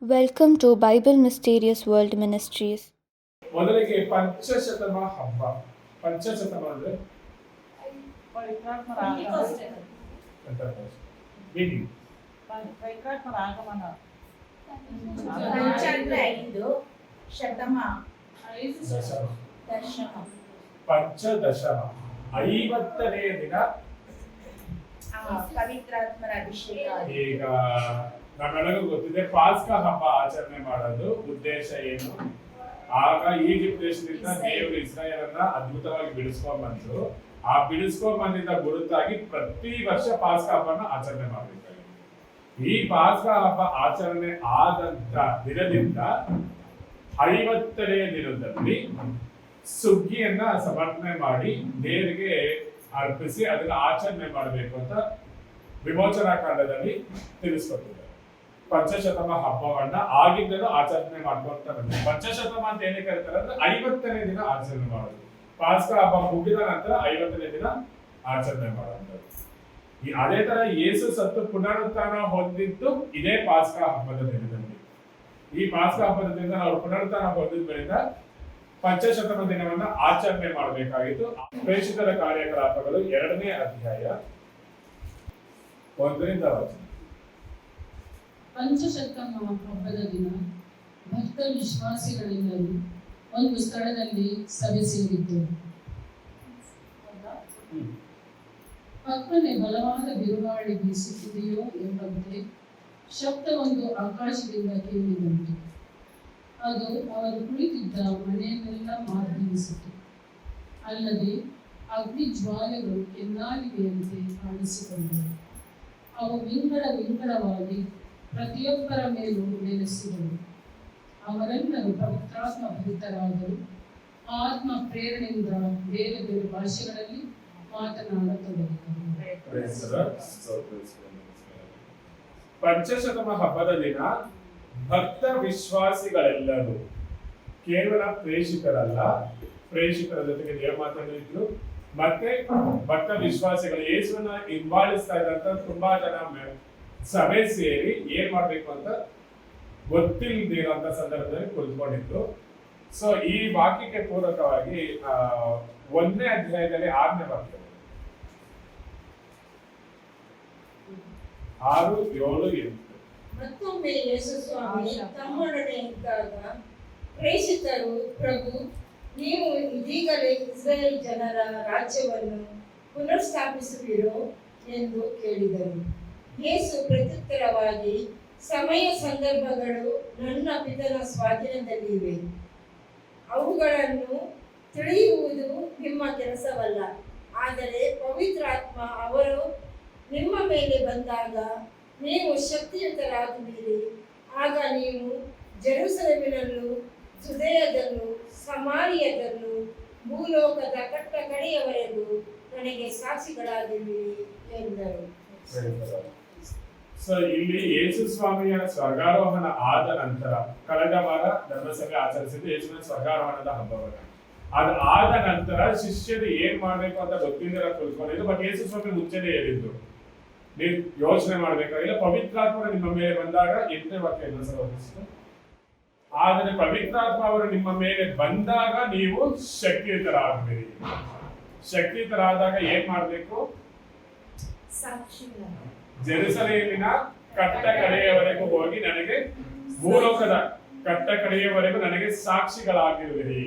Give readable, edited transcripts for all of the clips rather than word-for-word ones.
Welcome to Bible Mysterious World Ministries. ಮೊದಲಿಗೆ ಪಂಚಶತಮ ಹಬ್ಬ. ಪಂಚಶತಮ ಅಂದ್ರೆ ಪಂಚದಶಮ 50ನೇ ದಿನ ಪವಿತ್ರಾತ್ಮರ ಅಭಿಷೇಕ. ಈಗ ನಮ್ಮೆಲ್ಲರಿಗೂ ಗೊತ್ತಿದೆ ಪಾಸ್ಕಾ ಹಬ್ಬ ಆಚರಣೆ ಮಾಡೋದು ಉದ್ದೇಶ ಏನು. ಆಗ ಈಜಿಪ್ಟ್ ದೇಶದಿಂದ ದೇವರು ಇಸ್ರಾಯೇಲನ್ನ ಅದ್ಭುತವಾಗಿ ಬಿಡಿಸ್ಕೊಂಡ್ ಬಂದ್ರು. ಆ ಬಿಡಿಸ್ಕೊಂಡ್ ಬಂದಿದ್ದ ಗುರುತಾಗಿ ಪ್ರತಿ ವರ್ಷ ಪಾಸ್ಕಾ ಹಬ್ಬನ ಆಚರಣೆ ಮಾಡಬೇಕಾಗಿದೆ. ಈ ಪಾಸ್ಕಾ ಹಬ್ಬ ಆಚರಣೆ ಆದಂತ ದಿನದಿಂದ 50ನೇ ದಿನದಲ್ಲಿ ಸುಗ್ಗಿಯನ್ನ ಸಮರ್ಪಣೆ ಮಾಡಿ ದೇವರಿಗೆ ಅರ್ಪಿಸಿ ಅದನ್ನ ಆಚರಣೆ ಮಾಡಬೇಕು ಅಂತ ವಿಮೋಚನಾ ಕಾಂಡದಲ್ಲಿ ತಿಳಿಸ್ಕೊಟ್ಟಿದ್ದಾರೆ. ಪಂಚಶತಮ ಹಬ್ಬವನ್ನ ಆಗಿಂದಲೂ ಆಚರಣೆ ಮಾಡ್ಕೊಂತ ಬಂದಿದೆ. ಪಂಚಶತಮ ಅಂತ ಏನಕ್ಕೆ ಕರೀತಾರೆ ಅಂದ್ರೆ 50ನೇ ದಿನ ಆಚರಣೆ ಮಾಡೋದು. ಪಾಸ್ಕಾ ಹಬ್ಬ ಮುಗಿದ ನಂತರ 50ನೇ ದಿನ ಆಚರಣೆ ಮಾಡುವಂಥದ್ದು. ಅದೇ ತರ ಯೇಸು ಸತ್ತು ಪುನರುತ್ಥಾನ ಹೊಂದಿದ್ದು ಇದೇ ಪಾಸ್ಕಾ ಹಬ್ಬದ ದಿನದಲ್ಲಿ. ಈ ಪಾಸ್ಕಾ ಹಬ್ಬದ ದಿನ ಅವರು ಪುನರುತ್ಥಾನ ಹೊಂದಿದ್ರಿಂದ ಪಂಚಶತಮ ದಿನವನ್ನ ಆಚರಣೆ ಮಾಡಬೇಕಾಗಿತ್ತು. ಪ್ರೇಷಿತರ ಕಾರ್ಯಕಲಾಪಗಳು 2ನೇ ಅಧ್ಯಾಯ 1ರಿಂದ ವಚನ. ಪಂಚಶತಮ ಹಬ್ಬದ ದಿನ ಭಕ್ತ ವಿಶ್ವಾಸಿಗಳೆಲ್ಲರೂ ಒಂದು ಸ್ಥಳದಲ್ಲಿ ಸಭೆ ಸೇರಿದ್ದರು. ಪಕ್ಕನೆ ಬಲವಾದ ಬಿರುಗಾಳಿ ಬೀಸುತ್ತಿದೆಯೋ ಎಂಬಂತೆ ಶಬ್ದವೊಂದು ಆಕಾಶದಿಂದ ಕೇಳಿದಂತೆ ಅದು ಅವರು ಕುಳಿತಿದ್ದ ಮನೆಯನ್ನೆಲ್ಲ ಮಾರ್ಗೀರಿಸಿತು. ಅಲ್ಲದೆ ಅಗ್ನಿ ಜ್ವಾಲೆಗಳು ಕೆನ್ನಾಲಿಗೆಯಂತೆ ಕಾಣಿಸಿಕೊಂಡವು. ಅವು ವಿಂಗಡವಾಗಿ ಪ್ರತಿಯೊಬ್ಬರ ಮೇಲೂ ನೆಲೆಸಿದವು. ಅವರೆಲ್ಲರೂ ಪವಿತ್ರಾತ್ಮ ಭರಿತರಾದರು. ಆತ್ಮ ಪ್ರೇರಣೆಯಿಂದ ಬೇರೆ ಬೇರೆ ಭಾಷೆಗಳಲ್ಲಿ ಮಾತನಾಡತೊಡಗಿದರು. ಪಂಚಶತಮ ಹಬ್ಬದ ದಿನ ಭಕ್ತ ವಿಶ್ವಾಸಿಗಳೆಲ್ಲರೂ, ಕೇವಲ ಪ್ರೇಷಿತರಲ್ಲ, ಪ್ರೇಷಿತರ ಜೊತೆಗೆ ದೇವಮಾತನಿದ್ರು ಮತ್ತೆ ಭಕ್ತ ವಿಶ್ವಾಸಿಗಳು ಯೇಸುವನ್ನ ಹಿಂಬಾಲಿಸ್ತಾ ಇದ್ದಂತ ತುಂಬಾ ಜನ ಸಭೆ ಸೇರಿ ಏನ್ ಮಾಡ್ಬೇಕು ಅಂತ ಗೊತ್ತಿಲ್ಲದಿರುವಂತ ಸಂದರ್ಭದಲ್ಲಿ ಕುಳಿತುಕೊಂಡಿದ್ರು. ಸೊ ಈ ವಾಕ್ಯಕ್ಕೆ ಪೂರಕವಾಗಿ 1ನೇ ಅಧ್ಯಾಯದಲ್ಲಿ 6ನೇ ವಾಕ್ಯ 6, 7, 8. ಮತ್ತೊಮ್ಮೆ ಯೇಸು ಸ್ವಾಮಿ ತಮ್ಮೊಡನೆ ಇದ್ದಾಗ ಪ್ರೇಷಿತರು, ಪ್ರಭು, ನೀವು ಇದೀಗಲೇ ಇಸ್ರಾಯೇಲ್ ಜನರ ರಾಜ್ಯವನ್ನು ಪುನರ್ಸ್ಥಾಪಿಸುವಿರೋ ಎಂದು ಕೇಳಿದರು. ಯೇಸು ಪ್ರತ್ಯುತ್ತರವಾಗಿ, ಸಮಯ ಸಂದರ್ಭಗಳು ನನ್ನ ಪಿತನ ಸ್ವಾಧೀನದಲ್ಲಿವೆ. ಅವುಗಳನ್ನು ತಿಳಿಯುವುದು ನಿಮ್ಮ ಕೆಲಸವಲ್ಲ. ಆದರೆ ಪವಿತ್ರಾತ್ಮ ಅವರು ನಿಮ್ಮ ಮೇಲೆ ಬಂದಾಗ ನೀವು ಶಕ್ತಿಯುತರಾಗುವಿರಿ. ಆಗ ನೀವು ಜೆರುಸಲೇಮಿನಲ್ಲೂ ಜುದೇಯದಲ್ಲೂ ಸಮಾರಿಯದಲ್ಲೂ ಭೂಲೋಕದ ಕಟ್ಟ ಕಡೆಯವರೆಗೂ ನನಗೆ ಸಾಕ್ಷಿಗಳಾಗಿರುವಿರಿ ಎಂದರು. ಸೊ ಇಲ್ಲಿ ಯೇಸು ಸ್ವಾಮಿಯ ಸ್ವರ್ಗಾರೋಹಣ ಆದ ನಂತರ ಕಳೆದ ವಾರ ಧರ್ಮಸಭೆ ಆಚರಿಸಿದ್ದು ಯೇಸುವಿನ ಸ್ವರ್ಗಾರೋಹಣದ ಹಬ್ಬವನ್ನ. ಅದು ಆದ ನಂತರ ಶಿಷ್ಯರು ಏನ್ ಮಾಡ್ಬೇಕು ಅಂತ ಗೊತ್ತಿಲ್ಲದ ತಿಳ್ಕೊಂಡಿದ್ರು. ಬಟ್ ಯೇಸು ಸ್ವಾಮಿ ಮುಂಚೆನೆ ಹೇಳಿದ್ರು, ನೀವು ಯೋಚನೆ ಮಾಡ್ಬೇಕಾಗಿಲ್ಲ, ಪವಿತ್ರಾತ್ಮ ನಿಮ್ಮ ಮೇಲೆ ಬಂದಾಗ 8ನೇ ವಾಕ್ಯ ಇನ್ನೊಂದ್ಸಲ. ಆದರೆ ಪವಿತ್ರಾತ್ಮ ಅವರು ನಿಮ್ಮ ಮೇಲೆ ಬಂದಾಗ ನೀವು ಶಕ್ತಿಯುತರಾಗುವಿರಿ. ಶಕ್ತಿಯುತರಾದಾಗ ಏನ್ ಮಾಡ್ಬೇಕು? ಜೆರುಸಲೇಮಿನ ಕಟ್ಟ ಕಡೆಯವರೆಗೂ ಹೋಗಿ ನನಗೆ, ಭೂಲೋಕದ ಕಟ್ಟ ಕಡೆಯವರೆಗೂ ನನಗೆ ಸಾಕ್ಷಿಗಳಾಗಿರುವಿರಿ.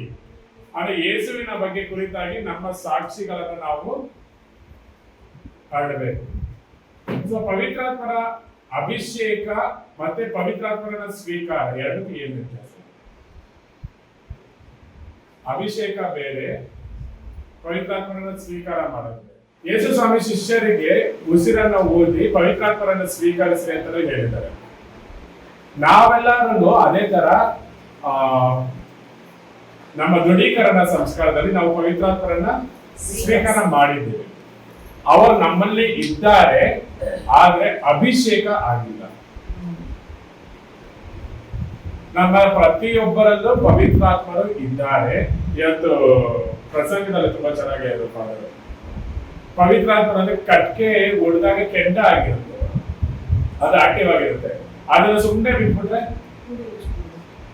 ಅಂದ್ರೆ ಯೇಸುವಿನ ಬಗ್ಗೆ ಕುರಿತಾಗಿ ನಮ್ಮ ಸಾಕ್ಷಿಗಳನ್ನು ನಾವು ಹರಡಬೇಕು. ಸೊ ಪವಿತ್ರಾತ್ಮರ ಅಭಿಷೇಕ ಮತ್ತೆ ಪವಿತ್ರಾತ್ಮನ ಸ್ವೀಕಾರ ಎರಡಕ್ಕೂ ಏನು ವ್ಯತ್ಯಾಸ? ಅಭಿಷೇಕ ಬೇರೆ, ಪವಿತ್ರಾತ್ಮನ ಸ್ವೀಕಾರ ಮಾಡೋದು. ಯೇಸು ಸ್ವಾಮಿ ಶಿಷ್ಯರಿಗೆ ಉಸಿರನ್ನ ಊದಿ ಪವಿತ್ರಾತ್ಮರನ್ನ ಸ್ವೀಕರಿಸಿ ಅಂತಲೂ ಹೇಳಿದ್ದಾರೆ. ನಾವೆಲ್ಲರೂ ಅದೇ ತರ ನಮ್ಮ ದೃಢೀಕರಣ ಸಂಸ್ಕಾರದಲ್ಲಿ ನಾವು ಪವಿತ್ರಾತ್ಮರನ್ನ ಸ್ವೀಕಾರ ಮಾಡಿದ್ದೇವೆ. ಅವರು ನಮ್ಮಲ್ಲಿ ಇದ್ದಾರೆ, ಆದ್ರೆ ಅಭಿಷೇಕ ಆಗಿಲ್ಲ. ನಮ್ಮ ಪ್ರತಿಯೊಬ್ಬರಲ್ಲೂ ಪವಿತ್ರಾತ್ಮರು ಇದ್ದಾರೆ. ಇವತ್ತು ಪ್ರಸಂಗದಲ್ಲಿ ತುಂಬಾ ಚೆನ್ನಾಗಿ ಹೇಳಿದ್ರು. ಪವಿತ್ರಾತ್ಮ ಅಂದ್ರೆ ಕಟ್ಕೆ ಹೊಡೆದಾಗ ಕೆಂಡ ಆಗಿರುತ್ತೆ, ಅದು ಆಕ್ಟಿವ್ ಆಗಿರುತ್ತೆ. ಅದನ್ನ ಸುಮ್ಮನೆ ಬಿಟ್ಬಿಟ್ರೆ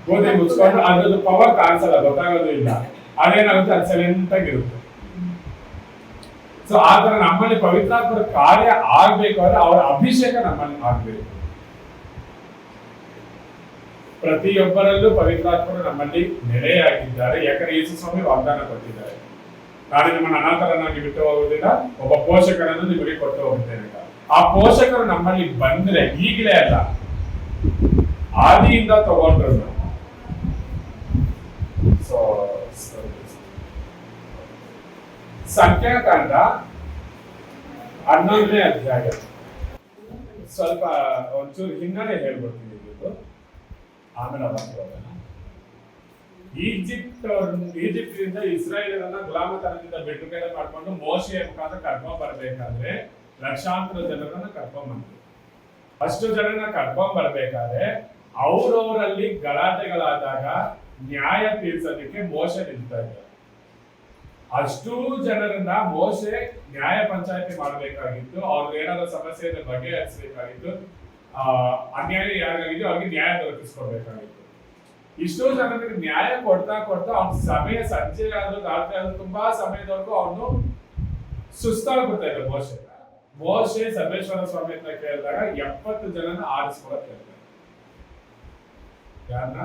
ಗೋಧಿ ಮುಚ್ಕೊಂಡು ಅದ್ರದ್ದು ಪವರ್ ಕಾಣಿಸಲ್ಲ, ಗೊತ್ತಾಗೋದು ಇಲ್ಲ. ಅದೇನಾಗುತ್ತೆ, ಅದು ಸೈಲೆಂಟ್ ಆಗಿರುತ್ತೆ. ಸೊ ಆ ತರ ನಮ್ಮಲ್ಲಿ ಪವಿತ್ರಾತ್ಮರ ಕಾರ್ಯ ಆಗ್ಬೇಕು ಅಂದ್ರೆ ಅವರ ಅಭಿಷೇಕ ನಮ್ಮಲ್ಲಿ ಆಗ್ಬೇಕು. ಪ್ರತಿಯೊಬ್ಬರಲ್ಲೂ ಪವಿತ್ರಾತ್ಮರು ನಮ್ಮಲ್ಲಿ ನೆಲೆಯಾಗಿದ್ದಾರೆ. ಯಾಕಂದ್ರೆ ಯೇಸು ಸ್ವಾಮಿ ವಾಗ್ದಾನ ಕೊಟ್ಟಿದ್ದಾರೆ, ನಾನು ನಿಮ್ಮನ್ನು ಅನಾಥರನ್ನಾಗಿ ಬಿಟ್ಟು ಹೋಗುವುದಿಲ್ಲ, ಒಬ್ಬ ಪೋಷಕರನ್ನು ನಿಮಗೆ ಕೊಟ್ಟು ಹೋಗುತ್ತೇನೆ. ಆ ಪೋಷಕರು ನಮ್ಮಲ್ಲಿ ಬಂದ್ರೆ, ಈಗಲೇ ಅಲ್ಲ, ಆದಿಯಿಂದ ತಗೊಂಡ್ರು. ಸೊ ಸಂಖ್ಯಾಕಾಂಡ 11ನೇ ಅಧ್ಯಾಯ ಸ್ವಲ್ಪ ಒಂಚೂರು ಹಿನ್ನೆಲೆ ಹೇಳ್ಬಿಡ್ತೀನಿ, ಆಮೇಲೆ ಹೋಗೋಣ. ಈಜಿಪ್ಟಿನಿಂದ ಇಸ್ರಾಯೇಲರನ್ನ ಗುಲಾಮತನದಿಂದ ಬಿಡುಗಡೆ ಮಾಡ್ಕೊಂಡು ಮೋಶೆಯ ಮುಖಾಂತರ ಕರ್ಕೊಂಡ್ ಬರ್ಬೇಕಾದ್ರೆ ಲಕ್ಷಾಂತರ ಜನರನ್ನ ಕರ್ಕೊಂಡ್ ಬಂದ್ರು. ಅಷ್ಟು ಜನರನ್ನ ಕರ್ಕೊಂಡ್ ಬರ್ಬೇಕಾದ್ರೆ ಅವ್ರವರಲ್ಲಿ ಗಲಾಟೆಗಳಾದಾಗ ನ್ಯಾಯ ತೀರ್ಸೋದಕ್ಕೆ ಮೋಶೆ ನಿಲ್ತಾ ಇದ್ದಾರೆ. ಅಷ್ಟೂ ಜನರನ್ನ ಮೋಶೆ ನ್ಯಾಯ ಪಂಚಾಯತಿ ಮಾಡಬೇಕಾಗಿತ್ತು. ಅವ್ರಿಗೆ ಏನಾದ್ರು ಸಮಸ್ಯೆ ಬಗೆಹರಿಸಬೇಕಾಗಿತ್ತು. ಅನ್ಯಾಯ ಯಾರಿಗಾಗಿದ್ದು ಅವ್ರಿಗೆ ನ್ಯಾಯ ದೊರಕಿಸ್ಕೊಡ್ಬೇಕಾಗಿತ್ತು. ಇಷ್ಟೋ ಜನರಿಗೆ ನ್ಯಾಯ ಕೊಡ್ತಾ ಕೊಡ್ತಾ ಅವ್ನ ಸಮಯ ಸಂಜೆ ಆದ್ರೂ ರಾತ್ರಿ ಆದ್ರೂ ತುಂಬಾ ಸಮಯದವರೆಗೂ ಅವನು ಸುಸ್ತಾಗ್ಬಿಡ್ತಾ ಇದ್ದ ಮೋಶೆ ಸರ್ವೇಶ್ವರ ಸ್ವಾಮಿ ಅಂತ ಕೇಳಿದಾಗ 70 ಜನನ ಆರಿಸ್ಕೊಳಕ್ ಹೇಳ್ತಾರೆ. ಯಾರನ್ನ?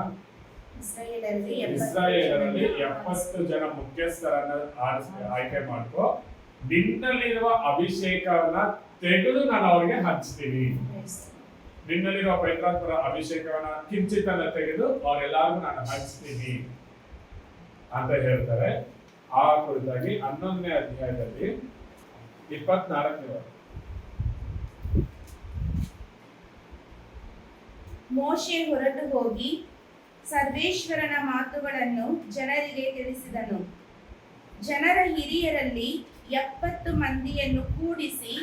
ಇಸ್ರಾಯೇಲರಲ್ಲಿ 70 ಜನ ಮುಖ್ಯಸ್ಥರನ್ನ ಆಯ್ಕೆ ಮಾಡ್ಕೊ, ನಿನ್ನಲ್ಲಿರುವ ಅಭಿಷೇಕವನ್ನ ತೆಗೆದು ನಾನು ಅವ್ರಿಗೆ ಹಂಚ್ತೀನಿ. ನಿನ್ನಲ್ಲಿರುವ ಪವಿತ್ರಾತ್ಮರ ಅಭಿಷೇಕವನ್ನ ಕಿಂಚಿತನ್ನ ತೆಗೆದು ಅವರೆಲ್ಲರಿಗೂ ನಾನು ಹಂಚ್ತೀನಿ ಅಂತ ಹೇಳ್ತಾರೆ. ಆ ಕುರಿತಾಗಿ 11ನೇ ಅಧ್ಯಾಯದಲ್ಲಿ 24ನೇ ಮೋಶೆ ಹೊರಟು ಹೋಗಿ ಸರ್ವೇಶ್ವರನ ಮಾತುಗಳನ್ನು ಜನರಿಗೆ ತಿಳಿಸಿದನು. ಜನರ ಹಿರಿಯರಲ್ಲಿ 70 ಮಂದಿಯನ್ನು ಕೂಡಿಸಿ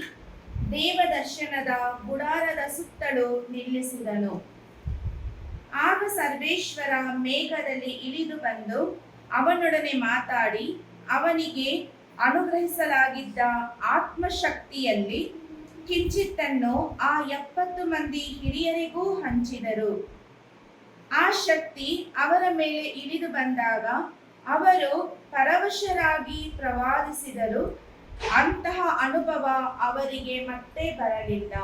ದೇವದರ್ಶನದ ಗುಡಾರದ ಸುತ್ತಲೂ ನಿಲ್ಲಿಸಿದನು. ಆಗ ಸರ್ವೇಶ್ವರ ಮೇಘದಲ್ಲಿ ಇಳಿದು ಬಂದು ಅವನೊಡನೆ ಮಾತಾಡಿ ಅವನಿಗೆ ಅನುಗ್ರಹಿಸಲಾಗಿದ್ದ ಆತ್ಮಶಕ್ತಿಯಲ್ಲಿ ಕಿಂಚಿತ್ತನ್ನು ಆ 70 ಮಂದಿ ಹಿರಿಯರಿಗೂ ಹಂಚಿದರು. ಆ ಶಕ್ತಿ ಅವರ ಮೇಲೆ ಇಳಿದು ಬಂದಾಗ ಅವರು ಪರವಶರಾಗಿ ಪ್ರವಾದಿಸಿದರು. ಅಂತಹ ಅನುಭವ ಅವರಿಗೆ ಮತ್ತೆ ಬರಲಿಲ್ಲ.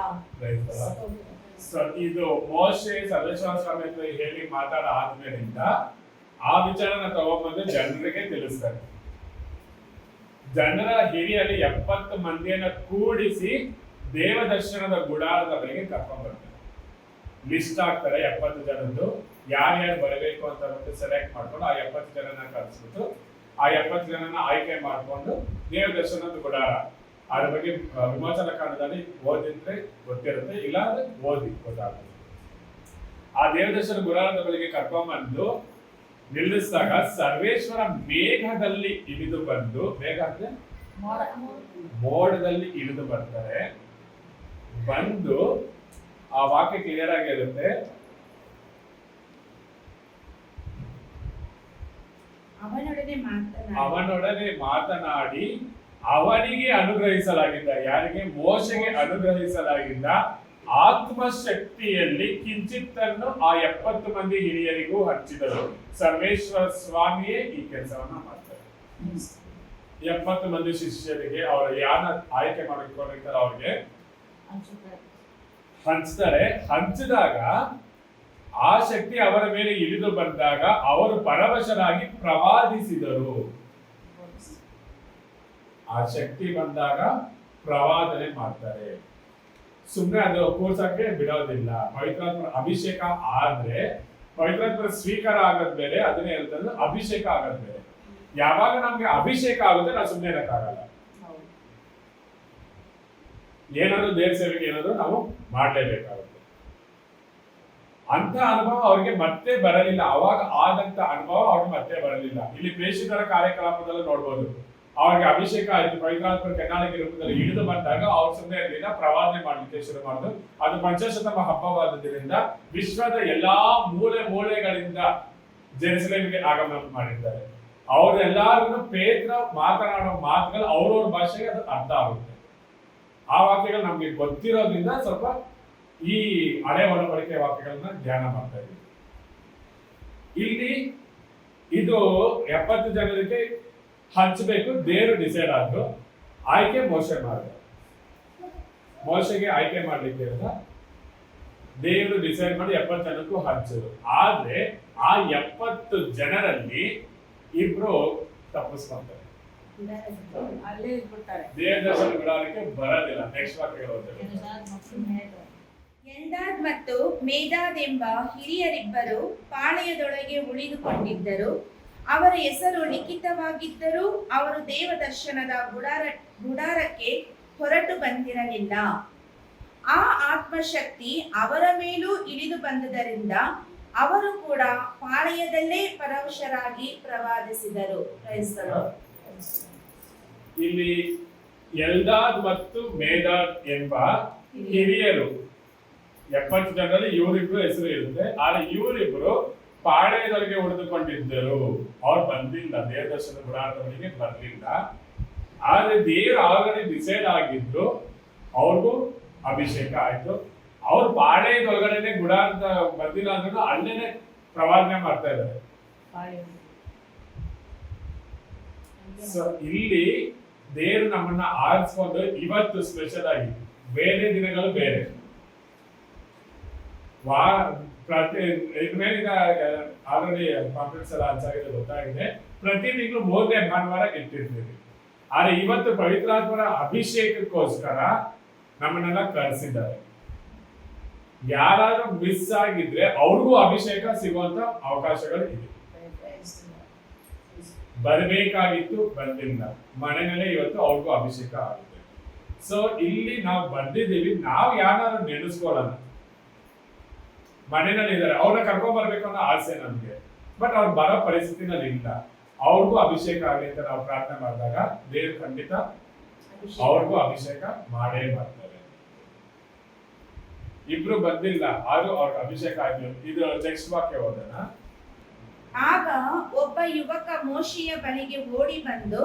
ಇದು ಮೋಶೆ ಸರ್ವೇಶ್ವರ ಸ್ವಾಮಿ ಅಂತ ಹೇಳಿ ಮಾತಾಡಾದ್ಮೇಲಿಂದ ಆ ವಿಚಾರನ ತಗೊಂಡ್ಬಂದು ಜನರಿಗೆ ತಿಳಿಸ್ತಾರೆ. ಜನರ ಹಿರಿಯಲ್ಲಿ 70 ಮಂದಿಯನ್ನ ಕೂಡಿಸಿ ದೇವದರ್ಶನದ ಗುಡಾರದ ಬಳಿಗೆ ಕರ್ಕೊಂಡ್ ಬರ್ತಾರೆ. ಲಿಸ್ಟ್ ಆಗ್ತಾರೆ 70 ಜನದ್ದು, ಯಾರ್ಯಾರು ಬರಬೇಕು ಅಂತ ಬಿಟ್ಟು ಸೆಲೆಕ್ಟ್ ಮಾಡ್ಕೊಂಡು ಆ 70 ಜನನ ಕರೆಸ್ಬಿಟ್ಟು ಆ 70 ಜನನ ಆಯ್ಕೆ ಮಾಡ್ಕೊಂಡು ದೇವದರ್ಶನದ ಗುಡಾರ, ಅದ್ರ ಬಗ್ಗೆ ವಿಮೋಚನಾ ಕಾಂಡದಲ್ಲಿ ಓದಿದ್ರೆ ಗೊತ್ತಿರುತ್ತೆ, ಇಲ್ಲ ಅಂದ್ರೆ ಓದಿ ಗೊತ್ತಾಗುತ್ತೆ. ಆ ದೇವದರ್ಶನ ಗುಡಾರದ ಬಳಿಗೆ ಕರ್ಕೊಂಡ್ಬಂದು ನಿಲ್ಲಿಸಿದಾಗ ಸರ್ವೇಶ್ವರ ಮೇಘದಲ್ಲಿ ಇಳಿದು ಬಂದು, ಮೇಘ ಅಂದ್ರೆ ಮೋಡದಲ್ಲಿ ಇಳಿದು ಬರ್ತಾರೆ. ಬಂದು ಆ ವಾಕ್ಯ ಕ್ಲಿಯರ್ ಆಗಿರುತ್ತೆ. ಅವನೊಡನೆ ಮಾತನಾಡಿ ಅವನಿಗೆ ಅನುಗ್ರಹಿಸಲಾಗಿದ್ದ, ಯಾರಿಗೆ? ಮೋಶೆಗೆ ಅನುಗ್ರಹಿಸಲಾಗಿದ್ದ ಆತ್ಮಶಕ್ತಿಯಲ್ಲಿ ಕಿಂಚಿತ್ತನ್ನು ಆ 70 ಮಂದಿ ಹಿರಿಯರಿಗೂ ಹಂಚಿದರು. ಸರ್ವೇಶ್ವರ ಸ್ವಾಮಿಯೇ ಈ ಕೆಲಸವನ್ನ ಮಾಡ್ತಾರೆ. 70 ಮಂದಿ ಶಿಷ್ಯರಿಗೆ ಅವರ ಯಾನ ಆಯ್ಕೆ ಮಾಡಿಕೊಂಡಿರ್ತಾರೆ ಅವ್ರಿಗೆ ಹಂಚ್ತಾರೆ. ಹಂಚಿದಾಗ ಆ ಶಕ್ತಿ ಅವರ ಮೇಲೆ ಇಳಿದು ಬಂದಾಗ ಅವರು ಪರವಶರಾಗಿ ಪ್ರವಾದಿಸಿದರು. ಆ ಶಕ್ತಿ ಬಂದಾಗ ಪ್ರವಾದನೆ ಮಾಡ್ತಾರೆ. ಸುಮ್ಮನೆ ಅದು ಕೂರ್ಸಕ್ಕೆ ಬಿಡೋದಿಲ್ಲ. ಪವಿತ್ರಾತ್ಮರ ಅಭಿಷೇಕ ಆದ್ರೆ ಪವಿತ್ರಾತ್ಮರ ಸ್ವೀಕಾರ ಆಗದ ಬೇರೆ, ಅದನ್ನೇ ಹೇಳ್ತಾರೆ ಅಭಿಷೇಕ ಆಗದ ಬೇರೆ. ಯಾವಾಗ ನಮ್ಗೆ ಅಭಿಷೇಕ ಆಗುತ್ತೆ ನಾವು ಸುಮ್ಮನೆ ಇರಕ್ಕಾಗಲ್ಲ. ಏನಾದ್ರು ದೇವ್ರ ಸೇವೆಗೆ ಏನಾದ್ರು ನಾವು ಮಾಡ್ಲೇಬೇಕಾಗುತ್ತೆ. ಅಂತ ಅನುಭವ ಅವ್ರಿಗೆ ಮತ್ತೆ ಬರಲಿಲ್ಲ. ಅವಾಗ ಆದಂತ ಅನುಭವ ಅವ್ರಿಗೆ ಮತ್ತೆ ಬರಲಿಲ್ಲ. ಇಲ್ಲಿ ಪ್ರೇಷಿತರ ಕಾರ್ಯಕ್ರಮದಲ್ಲೂ ನೋಡ್ಬೋದು, ಅವ್ರಿಗೆ ಅಭಿಷೇಕ ಆಯ್ತು, ಪವಿತ್ರಾತ್ಮರ ಕೆನ್ನಾಳಿಗೆ ರೂಪದಲ್ಲಿ ಇಳಿದು ಬಂದಾಗ ಅವ್ರ ಸುಮ್ಮನೆ ಇರಲಿಲ್ಲ, ಪ್ರವಾದನೆ ಮಾಡ್ಲಿಕ್ಕೆ ಶುರು ಮಾಡಿದ್ರು. ಅದು ಪಂಚಶತಮ ಹಬ್ಬವಾದ್ದರಿಂದ ವಿಶ್ವದ ಎಲ್ಲಾ ಮೂಲೆಗಳಿಂದ ಜೆರುಸಲೇಮಿಗೆ ಆಗಮನ ಮಾಡಿದ್ದಾರೆ. ಅವ್ರೆಲ್ಲಾರು ಪೇತ್ರ ಮಾತನಾಡೋ ಮಾತುಗಳು ಅವ್ರವ್ರ ಭಾಷೆಗೆ ಅದು ಅರ್ಥ ಆಗುತ್ತೆ. ಆ ವಾಕ್ಯಗಳು ನಮ್ಗೆ ಗೊತ್ತಿರೋದ್ರಿಂದ ಸ್ವಲ್ಪ ಈ ಹಳೆ ಒಡಂಬಡಿಕೆ ವಾಕ್ಯಗಳನ್ನ ಧ್ಯಾನ ಮಾಡ್ತಾ ಇದ್ದೀವಿ. ಇಲ್ಲಿ ಇದು 70 ಜನರಿಗೆ ಹಂಚಬೇಕು, ದೇವರು ಡಿಸೈಡ್ ಆದ್ರು. ಆಯ್ಕೆ ಮೋಶೆ ಮಾಡಿದ್ರು. ಮೋಶೆಗೆ ಆಯ್ಕೆ ಮಾಡ್ಲಿಕ್ಕೆ ಅಂತ ದೇವರು ಡಿಸೈಡ್ ಮಾಡಿ 70 ಜನಕ್ಕೂ ಹಂಚಿದ್ರು. ಆದ್ರೆ ಆ 70 ಜನರಲ್ಲಿ ಇಬ್ರು ತಪ್ಪಿಸ್ಕೊಂತಾರೆ, ಅಲ್ಲೇ ಇಟ್ಬಿಡ್ತಾರೆ. ದೇವರ ದರ್ಶನ ಬಿಡೋದಕ್ಕೆ ಬರೋದಿಲ್ಲ. ನೆಕ್ಸ್ಟ್ ವಾಕ್ಯ ಓದ್ತೇವೆ. ಎಲ್ದಾದ್ ಮತ್ತು ಮೇದಾದ್ ಎಂಬ ಹಿರಿಯರಿಬ್ಬರು ಪಾಳೆಯದೊಳಗೆ ಉಳಿದುಕೊಂಡಿದ್ದರು. ಅವರ ಹೆಸರು ಲಿಖಿತವಾಗಿದ್ದರೂ ಅವರು ದೇವದರ್ಶನದ ಗುಡಾರಕ್ಕೆ ಹೊರಟು ಬಂದಿರಲಿಲ್ಲ. ಆ ಆತ್ಮಶಕ್ತಿ ಅವರ ಮೇಲೂ ಇಳಿದು ಬಂದುದರಿಂದ ಅವರು ಕೂಡ ಪಾಳೆಯದಲ್ಲೇ ಪರವಶರಾಗಿ ಪ್ರವಾದಿಸಿದರು. Praise the Lord. ಇಲ್ಲಿ ಎಲ್ದಾದ್ ಮತ್ತು ಮೇದಾದ್ ಎಂಬ ಹಿರಿಯರು 70 ಜನರಲ್ಲಿ ಇವರಿಬ್ರು ಹೆಸರು ಇರುತ್ತೆ. ಆದ್ರೆ ಇವರಿಬ್ರು ಪಾಳೆಯದೊಳಗೆ ಉಳಿದುಕೊಂಡಿದ್ದರು. ಅವ್ರು ಬಂದಿಲ್ಲ, ದೇವದರ್ಶನ ಗುಡಾರದವರಿಗೆ ಬರ್ಲಿಲ್ಲ. ಆದ್ರೆ ದೇವರು ಆಲ್ರೆಡಿ ಡಿಸೈಡ್ ಆಗಿದ್ರು, ಅವ್ರಿಗೂ ಅಭಿಷೇಕ ಆಯ್ತು. ಅವ್ರು ಪಾಳೆಯದೊಳಗಡೆನೆ ಗುಡಾರದ ಬಂದಿಲ್ಲ ಅಂದ್ರೂ ಅಲ್ಲೇನೆ ಪ್ರವಾದನೆ ಮಾಡ್ತಾ ಇದ್ದಾರೆ. ಸೊ ಇಲ್ಲಿ ದೇವರು ನಮ್ಮನ್ನ ಆರಿಸ್ಕೊಂಡು ಇವತ್ತು ಸ್ಪೆಷಲ್ ಆಗಿ, ಬೇರೆ ದಿನಗಳು ಬೇರೆ ಇದ್ಮೇಲಿಂದ ಆಲ್ರೆಡಿ ಕಾನ್ಫರೆನ್ಸ್ ಎಲ್ಲ ಹಂಚಾಗಿದೆ, ಗೊತ್ತಾಗಿದೆ. ಪ್ರತಿ ತಿಂಗಳು 3ನೇ ಭಾನುವಾರ ಇಟ್ಟಿರ್ತೀವಿ. ಆದ್ರೆ ಇವತ್ತು ಪವಿತ್ರಾತ್ಮರ ಅಭಿಷೇಕಕ್ಕೋಸ್ಕರ ನಮ್ಮನ್ನೆಲ್ಲ ಕರೆಸಿದ್ದಾರೆ. ಯಾರಾದ್ರೂ ಮಿಸ್ ಆಗಿದ್ರೆ ಅವ್ರಿಗೂ ಅಭಿಷೇಕ ಸಿಗುವಂತ ಅವಕಾಶಗಳು ಇದೆ. ಬರಬೇಕಾಗಿತ್ತು, ಬಂದಿಲ್ಲ. ಮನೆಯಲ್ಲೇ ಇವತ್ತು ಅವ್ರಿಗೂ ಅಭಿಷೇಕ ಆಗುತ್ತೆ. ಸೊ ಇಲ್ಲಿ ನಾವು ಬಂದಿದ್ದೀವಿ, ನಾವು ಯಾರು ನೆನೆಸ್ಕೊಳ್ಳೋಣ. ಮನೆಯಲ್ಲಿ ಇದ್ದಾರೆ, ಅವ್ರನ್ನ ಕರ್ಕೊಂಡ್ ಬರ್ಬೇಕು ಅನ್ನೋ ಆಸೆ ನಮ್ಗೆ. ಬಟ್ ಅವ್ರು ಬರೋ ಪರಿಸ್ಥಿತಿನಲ್ಲಿ ಇಲ್ಲ. ಅವ್ರಿಗೂ ಅಭಿಷೇಕ ಆಗಲಿ ಅಂತ ನಾವು ಪ್ರಾರ್ಥನೆ ಮಾಡಿದಾಗ ದೇವ್ರು ಖಂಡಿತ ಅವ್ರಿಗೂ ಅಭಿಷೇಕ ಮಾಡೇ ಮಾಡ್ತಾರೆ. ಇಬ್ರು ಬಂದಿಲ್ಲ, ಆದ್ರೂ ಅವ್ರಿಗೆ ಅಭಿಷೇಕ ಆಯ್ತು. ಇದು ನೆಕ್ಸ್ಟ್ ವಾಕ್ಯ ಓದೋಣ. ಆಗ ಒಬ್ಬ ಯುವಕ ಮೋಶೆಯ ಬಳಿಗೆ ಓಡಿ ಬಂದು,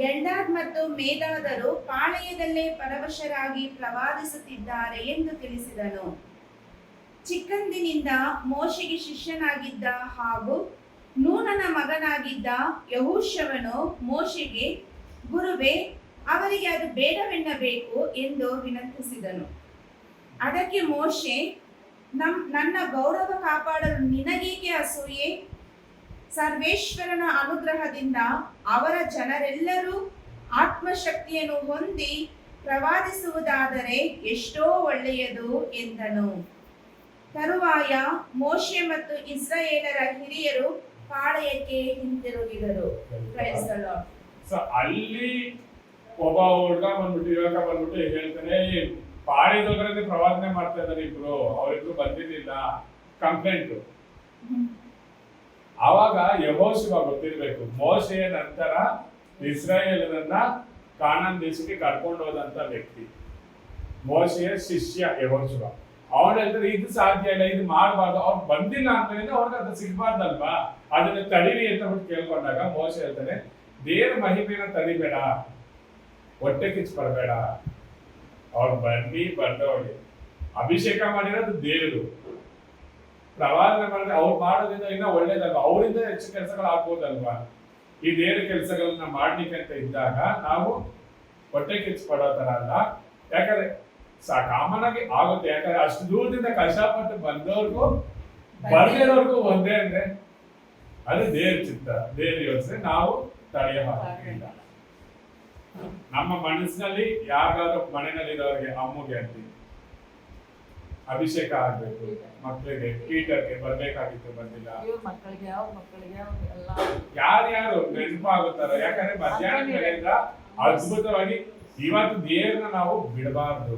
ಎಲ್ದಾದ್ ಮತ್ತು ಮೇದಾದರು ಪಾಳೆಯದಲ್ಲೇ ಪರವಶರಾಗಿ ಪ್ರವಾದಿಸುತ್ತಿದ್ದಾರೆ ಎಂದು ತಿಳಿಸಿದನು. ಚಿಕ್ಕಂದಿನಿಂದ ಮೋಶೆಗೆ ಶಿಷ್ಯನಾಗಿದ್ದ ಹಾಗೂ ನೂನನ ಮಗನಾಗಿದ್ದ ಯೆಹೋಶುವನು ಮೋಶೆಗೆ, ಗುರುವೇ, ಅವರಿಗೆ ಅದು ಬೇಡವೆನ್ನಬೇಕು ಎಂದು ವಿನಂತಿಸಿದನು. ಅದಕ್ಕೆ ಮೋಶೆ, ನನ್ನ ಗೌರವ ಕಾಪಾಡಲು ನಿನಗೇಕೆ ಅಸೂಯೆ? ಸರ್ವೇಶ್ವರನ ಅನುಗ್ರಹದಿಂದ ಅವರ ಜನರೆಲ್ಲರೂ ಆತ್ಮಶಕ್ತಿಯನ್ನು ಹೊಂದಿ ಪ್ರವಾದಿಸುವುದಾದರೆ ಎಷ್ಟೋ ಒಳ್ಳೆಯದು ಎಂದನು. ತರುವಾಯ ಮೋಶೆ ಮತ್ತು ಇಸ್ರಾಯೇಲರ ಹಿರಿಯರು ಪಾಳೆಯಕ್ಕೆ ಹಿಂತಿರುಗಿದರು. Praise the Lord. ಸೊ ಅಲ್ಲಿ ಒಬ್ಬ ಹುಡುಗ ಬಂದ್ಬಿಟ್ಟು, ಯುವಕ ಬಂದ್ಬಿಟ್ಟು ಹೇಳ್ತಾನೆ, ಪಾಳೆಯದೊಳಗಡೆ ಪ್ರವಾದನೆ ಮಾಡ್ತಾ ಇದ್ದಾರೆ ಇಬ್ರು, ಅವರಿಬ್ರು ಬಂದಿರ್ಲಿಲ್ಲ, ಕಂಪ್ಲೇಂಟ್. ಆವಾಗ ಯೆಹೋಶುವ ಗೊತ್ತಿರ್ಬೇಕು, ಮೋಶೆಯ ನಂತರ ಇಸ್ರಾಯೇಲರನ್ನ ಕಾನಾನ್ ದೇಶಕ್ಕೆ ಕರ್ಕೊಂಡು ಹೋದಂತ ವ್ಯಕ್ತಿ. ಮೋಶೆಯ ಶಿಷ್ಯ ಯೆಹೋಶುವ. ಅವ್ರು ಹೇಳ್ತಾರೆ, ಇದು ಸಾಧ್ಯ ಇಲ್ಲ, ಇದು ಮಾಡಬಾರ್ದು, ಅವ್ರು ಬಂದಿಲ್ಲ ಅಂತ ಅವ್ರಿಗೆ ಅದು ಸಿಗ್ಬಾರ್ದಲ್ವಾ, ಅದನ್ನ ತಡೀರಿ ಅಂತ ಬಿಟ್ಟು ಕೇಳ್ಕೊಂಡಾಗ ಮೋಶೆ ಹೇಳ್ತಾನೆ, ದೇವ್ರ ಮಹಿಮೆನ ತಡಿಬೇಡ, ಹೊಟ್ಟೆ ಕಿಚ್ಚು ಬರಬೇಡ, ಅವ್ರು ಬಂದವ್ರಿಗೆ ಅಭಿಷೇಕ ಮಾಡಿರೋದು ದೇವರು. ಪ್ರವಾದನೆ ಮಾಡಿದ್ರೆ ಅವ್ರು ಮಾಡೋದ್ರಿಂದ ಇನ್ನ ಒಳ್ಳೇದಲ್ವಾ, ಅವರಿಂದ ಹೆಚ್ಚು ಕೆಲಸಗಳು ಆಗ್ಬೋದಲ್ವಾ. ಈ ದೇವ್ರ ಕೆಲಸಗಳನ್ನ ಮಾಡ್ಲಿಕ್ಕೆ ಅಂತ ಇದ್ದಾಗ ನಾವು ಹೊಟ್ಟೆ ಕಿಚ್ಚು ಪಡೋ ತರ ಅಲ್ಲ. ಯಾಕಂದ್ರೆ ಕಾಮನ್ ಆಗಿ ಆಗುತ್ತೆ, ಯಾಕಂದ್ರೆ ಅಷ್ಟು ದೂರದಿಂದ ಕಷ್ಟಪಟ್ಟು ಬಂದವ್ರಿಗೂ ಬರ್ದಿರೋರ್ಗೂ ಒಂದೇ ಅಂದ್ರೆ ಅದು ದೇವ್ರ ಚಿತ್ತ, ದೇವ್ರ ಯೋಚನೆ. ನಾವು ತಡೆಯ ಹಾಕಿಲ್ಲ. ನಮ್ಮ ಮನಸ್ಸಿನಲ್ಲಿ ಯಾರಿಗಾದ್ರೂ ಮನೆಯಲ್ಲಿ ಇರೋರಿಗೆ, ಅಮ್ಮಗೆ ಅಂತೀವಿ ಅಭಿಷೇಕ ಆಗ್ಬೇಕು, ಮಕ್ಕಳಿಗೆ ಪೀಟರ್ಗೆ ಬರ್ಬೇಕಾಗಿತ್ತು, ಬಂದಿಲ್ಲ. ಯಾರ್ಯಾರು ನೆನಪಾಗುತ್ತಾರೋ, ಯಾಕಂದ್ರೆ ಮಧ್ಯಾಹ್ನ ಬೆಳೆಯಿಂದ ಅದ್ಭುತವಾಗಿ ಇವತ್ತು ದೇವ್ರನ್ನ ನಾವು ಬಿಡಬಾರ್ದು.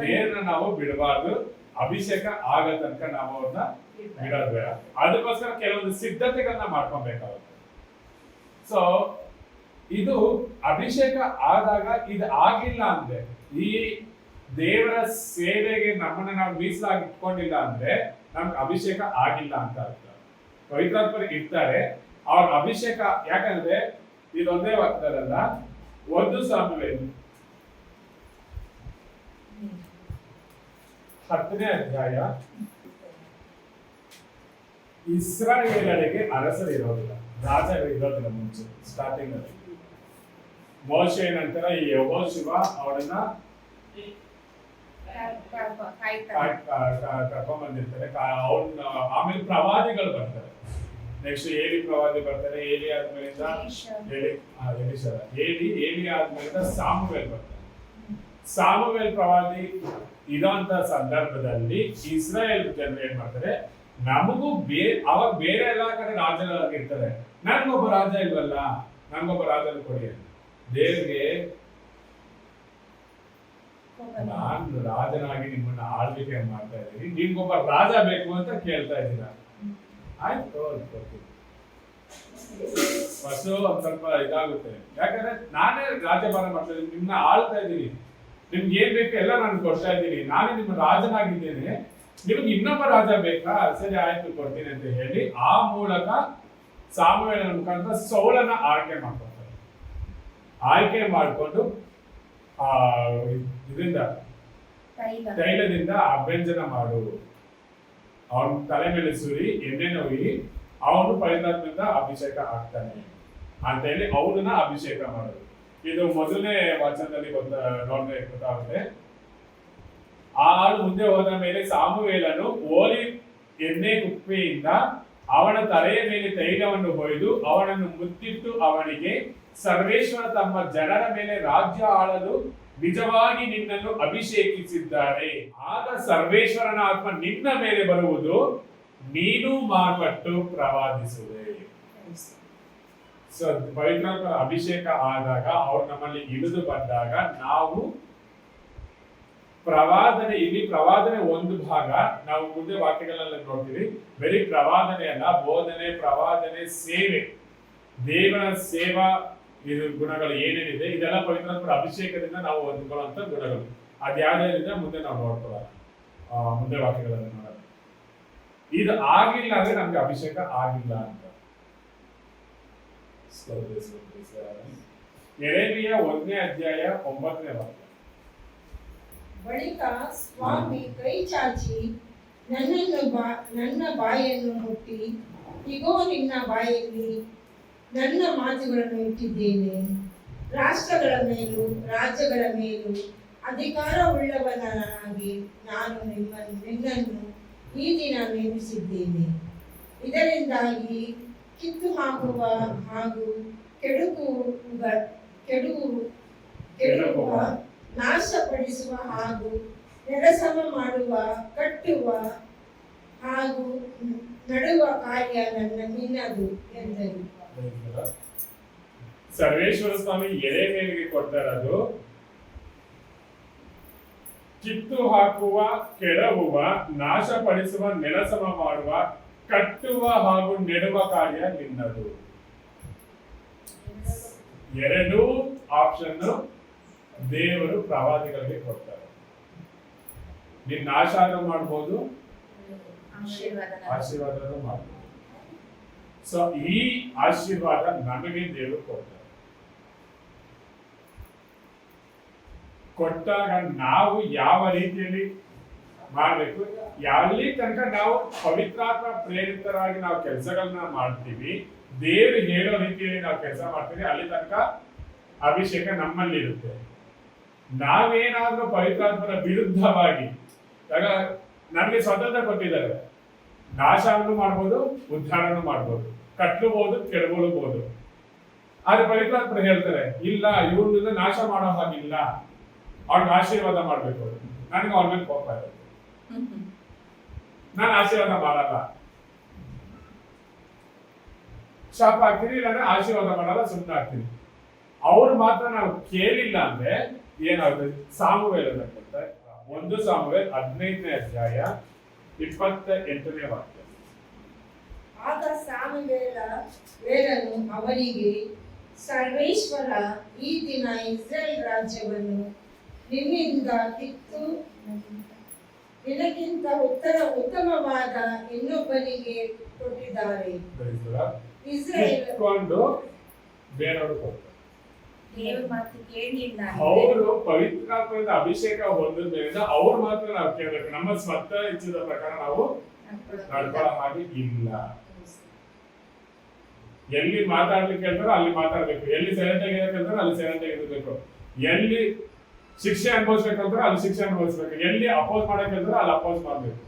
ದೇವ್ರನ್ನ ನಾವು ಬಿಡಬಾರ್ದು. ಅಭಿಷೇಕ ಆಗ ತನಕ ನಾವು ಅವ್ರನ್ನ ಬಿಡೋದು ಬೇಡ. ಅದಕ್ಕೋಸ್ಕರ ಕೆಲವೊಂದು ಸಿದ್ಧತೆಗಳನ್ನ ಮಾಡ್ಕೊಬೇಕಾಗುತ್ತೆ. ಸೊ ಇದು ಅಭಿಷೇಕ ಆದಾಗ ಇದು ಆಗಿಲ್ಲ ಅಂದ್ರೆ, ಈ ದೇವರ ಸೇವೆಗೆ ನಮ್ಮನ್ನ ನಾವು ಮೀಸಲಾಗಿ ಇಟ್ಕೊಂಡಿಲ್ಲ ಅಂದ್ರೆ ನಮ್ಗೆ ಅಭಿಷೇಕ ಆಗಿಲ್ಲ ಅಂತ ಅರ್ಥ. ಪವಿತ್ರಾತ್ಮರು ಇರ್ತಾರೆ, ಅವ್ರ ಅಭಿಷೇಕ. ಯಾಕಂದ್ರೆ ಇದೊಂದೇ ವಾಕ್ಯದಲ್ಲ, 1 ಸಾಮುವೇಲ್ 10ನೇ ಅಧ್ಯಾಯ. ಇಸ್ರಾಯೇಲರಿಗೆ ಅರಸರು ಇರೋದಿಲ್ಲ, ರಾಜರು ಇರೋದಿಲ್ಲ ಮುಂಚೆ ಸ್ಟಾರ್ಟಿಂಗ್ ಅಲ್ಲಿ. ಮೋಶೆ ನಂತರ ಈ ಯೆಹೋಶುವ ಅವರನ್ನ ಕರ್ಕೊಂಡ್ಬಂದಿರ್ತಾರೆ. ಅವ್ರನ್ನ ಆಮೇಲೆ ಪ್ರವಾದಿಗಳು ಬರ್ತಾರೆ. ನೆಕ್ಸ್ಟ್ ಏಲಿ ಪ್ರವಾದಿ ಬರ್ತಾರೆ. ಏಲಿ ಆದ್ಮೇಲಿಂದ ಏಲಿ ಆದ್ಮೇಲಿಂದ ಸಾಮುವೇಲ್ ಬರ್ತಾರೆ. ಸಾಮುವೇಲ್ ಪ್ರವಾದಿ ಇರೋಂತ ಸಂದರ್ಭದಲ್ಲಿ ಇಸ್ರಾಯೇಲ್ ಜನರು ಏನ್ ಮಾಡ್ತಾರೆ, ನಮಗೂ ಅವಾಗ ಬೇರೆ ಎಲ್ಲಾ ಕಡೆ ರಾಜರಾಗಿರ್ತಾರೆ, ನನ್ಗೊಬ್ಬ ರಾಜ ಇಲ್ವಲ್ಲ, ನನ್ಗೊಬ್ಬ ರಾಜನ ಕೊಡಿ. ದೇವ್ರಿಗೆ ನಾನು ರಾಜನಾಗಿ ನಿಮ್ಮನ್ನ ಆಳ್ವಿಕೆ ಮಾಡ್ತಾ ಇದ್ದೀನಿ, ನಿಮ್ಗೊಬ್ಬ ರಾಜ ಬೇಕು ಅಂತ ಕೇಳ್ತಾ ಇದ್ದೀರಾ. ಆಯ್ತು, ಫಸ್ಟ್ ಒಂದ್ ಸ್ವಲ್ಪ ಇದಾಗುತ್ತೆ. ಯಾಕಂದ್ರೆ ನಾನೇ ರಾಜ್ಯಭಾರ ಮಾಡ್ತಾ ಇದ್ದೀನಿ, ನಿಮ್ಮನ್ನ ಆಳ್ತಾ ಇದ್ದೀನಿ, ನಿಮ್ಗೆ ಏನ್ ಬೇಕು ಎಲ್ಲ ನಾನು ಕೊಡ್ತಾ ಇದ್ದೀನಿ, ನಾನೇ ನಿಮ್ಮ ರಾಜನಾಗಿದ್ದೇನೆ, ನಿಮ್ಗೆ ಇನ್ನೊಬ್ಬ ರಾಜ ಬೇಕಾ, ಸರಿ ಆಯ್ತು ಕೊಡ್ತೀನಿ ಅಂತ ಹೇಳಿ ಆ ಮೂಲಕ ಸಾಮುವೇಲನ ಮುಖಾಂತರ ಸೌಲನ ಆಯ್ಕೆ ಮಾಡ್ಕೊಳ್ತಾರೆ. ಆಯ್ಕೆ ಮಾಡಿಕೊಂಡು ಇದರಿಂದ ತೈಲದಿಂದ ಅಭ್ಯಂಜನ ಮಾಡು, ಅವನ ತಲೆ ಮೇಲೆ ಸುರಿ ಎಣ್ಣೆ ನೋಯಿ, ಅವನು ಪವಿತ್ರಾತ್ಮದಿಂದ ಅಭಿಷೇಕ ಆಗ್ತಾನೆ ಅಂತ ಹೇಳಿ ಅವನನ್ನ ಅಭಿಷೇಕ ಮಾಡೋದು. ಇದು ಮೊದಲನೇ ವಚನದಲ್ಲಿ ನೋಡಿದ್ರೆ ಗೊತ್ತಾಗುತ್ತೆ. ಆ ಹಾಡು ಮುಂದೆ ಹೋದ ಮೇಲೆ ಸಾಮುವೇಲನು ಓಲಿ ಎಣ್ಣೆ ಕುಪ್ಪೆಯಿಂದ ಅವನ ತಲೆಯ ಮೇಲೆ ತೈಲವನ್ನು ಹೊಯ್ದು ಅವನನ್ನು ಮುತ್ತಿಟ್ಟು ಅವನಿಗೆ, ಸರ್ವೇಶ್ವರ ತಮ್ಮ ಜನರ ಮೇಲೆ ರಾಜ್ಯ ಆಳಲು ನಿಜವಾಗಿ ನಿನ್ನನ್ನು ಅಭಿಷೇಕಿಸಿದ್ದಾರೆ. ಆಗ ಸರ್ವೇಶ್ವರನ ಆತ್ಮ ನಿನ್ನ ಮೇಲೆ ಬರುವುದು, ನೀನು ಮಾರ್ಪಟ್ಟು ಪ್ರವಾದಿಸುವೆ. ಸೊ ಪವಿತ್ರಾತ್ಮ ಅಭಿಷೇಕ ಆದಾಗ, ಅವ್ರು ನಮ್ಮಲ್ಲಿ ಇಳಿದು ಬಂದಾಗ ನಾವು ಪ್ರವಾದನೆ, ಇಲ್ಲಿ ಪ್ರವಾದನೆ ಒಂದು ಭಾಗ, ನಾವು ಮುಂದೆ ವಾಕ್ಯಗಳಲ್ಲಿ ನೋಡ್ತೀವಿ. ಬರೀ ಪ್ರವಾದನೆ ಅಲ್ಲ, ಬೋಧನೆ, ಪ್ರವಾದನೆ, ಸೇವೆ, ದೇವರ ಸೇವಾ ಇದು ಗುಣಗಳು ಏನೇನಿದೆ ಇದೆಲ್ಲ ಪವಿತ್ರಾತ್ಮರ ಅಭಿಷೇಕದಿಂದ ನಾವು ಹೊಂದ್ಕೊಳ್ಳುವಂತ ಗುಣಗಳು. ಅದ್ಯಾವುದರಿಂದ ಮುಂದೆ ನಾವು ನೋಡ್ಕೊಳ್ಳೋಣ, ಮುಂದೆ ವಾಕ್ಯಗಳಲ್ಲಿ ನೋಡೋಣ. ಇದು ಆಗಿಲ್ಲ ಅಂದ್ರೆ ನಮ್ಗೆ ಅಭಿಷೇಕ ಆಗಿಲ್ಲ ಅಂತ. ಯೆರೆಮೀಯ 1ನೇ ಅಧ್ಯಾಯ 9ನೇ ವಾಕ್ಯ. ಬಳಿಕ ಸ್ವಾಮಿ ಕೈ ಚಾಚಿ ನನ್ನ ಬಾಯನ್ನು ಮುಟ್ಟಿ, ಇಗೋ ನಿನ್ನ ಬಾಯಲ್ಲಿ ನನ್ನ ಮಾತುಗಳನ್ನು ಇಟ್ಟಿದ್ದೇನೆ, ರಾಷ್ಟ್ರಗಳ ಮೇಲೂ ರಾಜ್ಯಗಳ ಮೇಲೂ ಅಧಿಕಾರವುಳ್ಳವನಾಗಿ ನಾನು ನಿನ್ನನ್ನು ಈ ದಿನ ನೇಮಿಸಿದ್ದೇನೆ. ಇದರಿಂದಾಗಿ ಕಿತ್ತು ಹಾಕುವ ಹಾಗೂ ಕೆಡುಕುವ, ನಾಶಪಡಿಸುವ ಹಾಗೂ ನೆಲಸಮ ಮಾಡುವ, ಕಟ್ಟುವ ಹಾಗೂ ನಡುವ ಕಾರ್ಯ ನಿನ್ನದು ಎಂದರು. ಸರ್ವೇಶ್ವರ ಸ್ವಾಮಿ ಯೆರೆಮೀಯನಿಗೆ ಕೊಡ್ತಾ ಇರೋದು, ಕಿತ್ತು ಹಾಕುವ, ಕೆಡವುವ, ನಾಶಪಡಿಸುವ, ನೆಲಸಮ ಮಾಡುವ, ಕಟ್ಟುವ ಹಾಗೂ ನೆಡುವ ಕಾರ್ಯ ನಿನ್ನದು. ಎರಡೂ ಆಪ್ಷನ್ ದೇವರು ಪ್ರವಾದಿಗಳಿಗೆ ಕೊಡ್ತಾರೆ. ನೀನ್ ನಾಶ ಮಾಡ್ಬೋದು, ಆಶೀರ್ವಾದ ಮಾಡ್ಬೋದು. ಸೊ ಈ ಆಶೀರ್ವಾದ ನಮಗೆ ದೇವರು ಕೊಡ್ತಾರೆ. ಕೊಟ್ಟಾಗ ನಾವು ಯಾವ ರೀತಿಯಲ್ಲಿ ಮಾಡ್ಬೇಕು, ಎಲ್ಲಿ ತನಕ ನಾವು ಪವಿತ್ರಾತ್ಮ ಪ್ರೇರಿತರಾಗಿ ನಾವು ಕೆಲಸಗಳನ್ನ ಮಾಡ್ತೀವಿ, ದೇವರು ಹೇಳೋ ರೀತಿಯಲ್ಲಿ ನಾವು ಕೆಲಸ ಮಾಡ್ತೀವಿ, ಅಲ್ಲಿ ತನಕ ಅಭಿಷೇಕ ನಮ್ಮಲ್ಲಿ ಇರುತ್ತೆ. ನಾವೇನಾದ್ರೂ ಪವಿತ್ರಾತ್ಮನ ವಿರುದ್ಧವಾಗಿ, ನಮಗೆ ಸ್ವತಂತ್ರ ಕೊಟ್ಟಿದ್ದಾರೆ, ನಾಶವನ್ನು ಮಾಡ್ಬೋದು, ಉದ್ಧಾರನೂ ಮಾಡ್ಬೋದು, ಕಟ್ಟಬಹುದು, ಕೆಡಬಹುದು. ಆದ್ರೆ ಪವಿತ್ರಾತ್ಮರು ಹೇಳ್ತಾರೆ, ಇಲ್ಲ ಇವ್ರನ್ನ ನಾಶ ಮಾಡೋ ಹಾಗಿಲ್ಲ, ಅವ್ರಿಗೆ ಆಶೀರ್ವಾದ ಮಾಡ್ಬೇಕು. ನನಗೆ ಅವ್ರ ಮೇಲೆ ಕೋಪ ಇರುತ್ತೆ, ನಾನು ಆಶೀರ್ವಾದ ಮಾಡಲ್ಲ, ಶಾಪ ಆಗ್ತೀನಿ, ಇಲ್ಲಾಂದ್ರೆ ಆಶೀರ್ವಾದ ಮಾಡಲ್ಲ, ಸುಮ್ಮನೆ ಆಗ್ತೀನಿ. ಅವ್ರು ಮಾತ್ರ ನಾವು ಕೇಳಿಲ್ಲ ಅಂದ್ರೆ ಏನಾಗುತ್ತೆ? ಸಾಮುವೇಲನ ಕೊಡ್ತಾರೆ. 1 ಸಾಮುವೇಲ್ 15ನೇ ಅಧ್ಯಾಯ 28ನೇ ವಾಕ್ಯ. ಆಗ ಸಾಮುವೇಲನು ಅವನಿಗೆ, ಸರ್ವೇಶ್ವರ ಈ ದಿನ ಇಸ್ರಾಯೇಲ್ ರಾಜ್ಯವನ್ನು ನಿನ್ನಿಂದ ಕಿತ್ತು ನಿನಗಿಂತ ಉತ್ತಮವಾದ ಇನ್ನೊಬ್ಬನಿಗೆ ಕೊಟ್ಟಿದ್ದಾರೆ. ಇಸ್ರಾಯೇಲ್ ಬೇರೆಯವರು ಕೊಡ್ತಾರೆ. ದೇವ್ರ ಮಾತು ಕೇಳಲಿಲ್ಲ ಅವರು ಪವಿತ್ರಾತ್ಮದ ಅಭಿಷೇಕ ಹೊಂದಿದ್ರಿಂದ ಅವ್ರ ಮಾತ್ರ ನಾವು ಕೇಳಬೇಕು. ನಮ್ಮ ಸ್ವಂತ ಇಚ್ಛದ ಪ್ರಕಾರ ನಾವು ನಡ್ಕೊಳ್ಳೋ ಹಾಗೆ ಇಲ್ಲ. ಎಲ್ಲಿ ಮಾತಾಡ್ಲಿಕ್ಕೆ ಹೇಳ್ತಾರೋ ಅಲ್ಲಿ ಮಾತಾಡ್ಬೇಕು, ಎಲ್ಲಿ ಸೈಲೆಂಟ್ ಆಗಿ ಹೇಳ್ತಾರೋ ಅಲ್ಲಿ ಸೈಲೆಂಟ್ ಆಗಿ ಇರಬೇಕು, ಎಲ್ಲಿ ಶಿಕ್ಷೆ ಅನುಭವಿಸ್ಬೇಕಂದ್ರೆ ಅಲ್ಲಿ ಶಿಕ್ಷೆ ಅನುಭವಿಸ್ಬೇಕು, ಎಲ್ಲಿ ಅಪೋಸ್ ಮಾಡಕ್ ಹೇಳ್ತಾರೋ ಅಲ್ಲಿ ಅಪೋಸ್ ಮಾಡ್ಬೇಕು.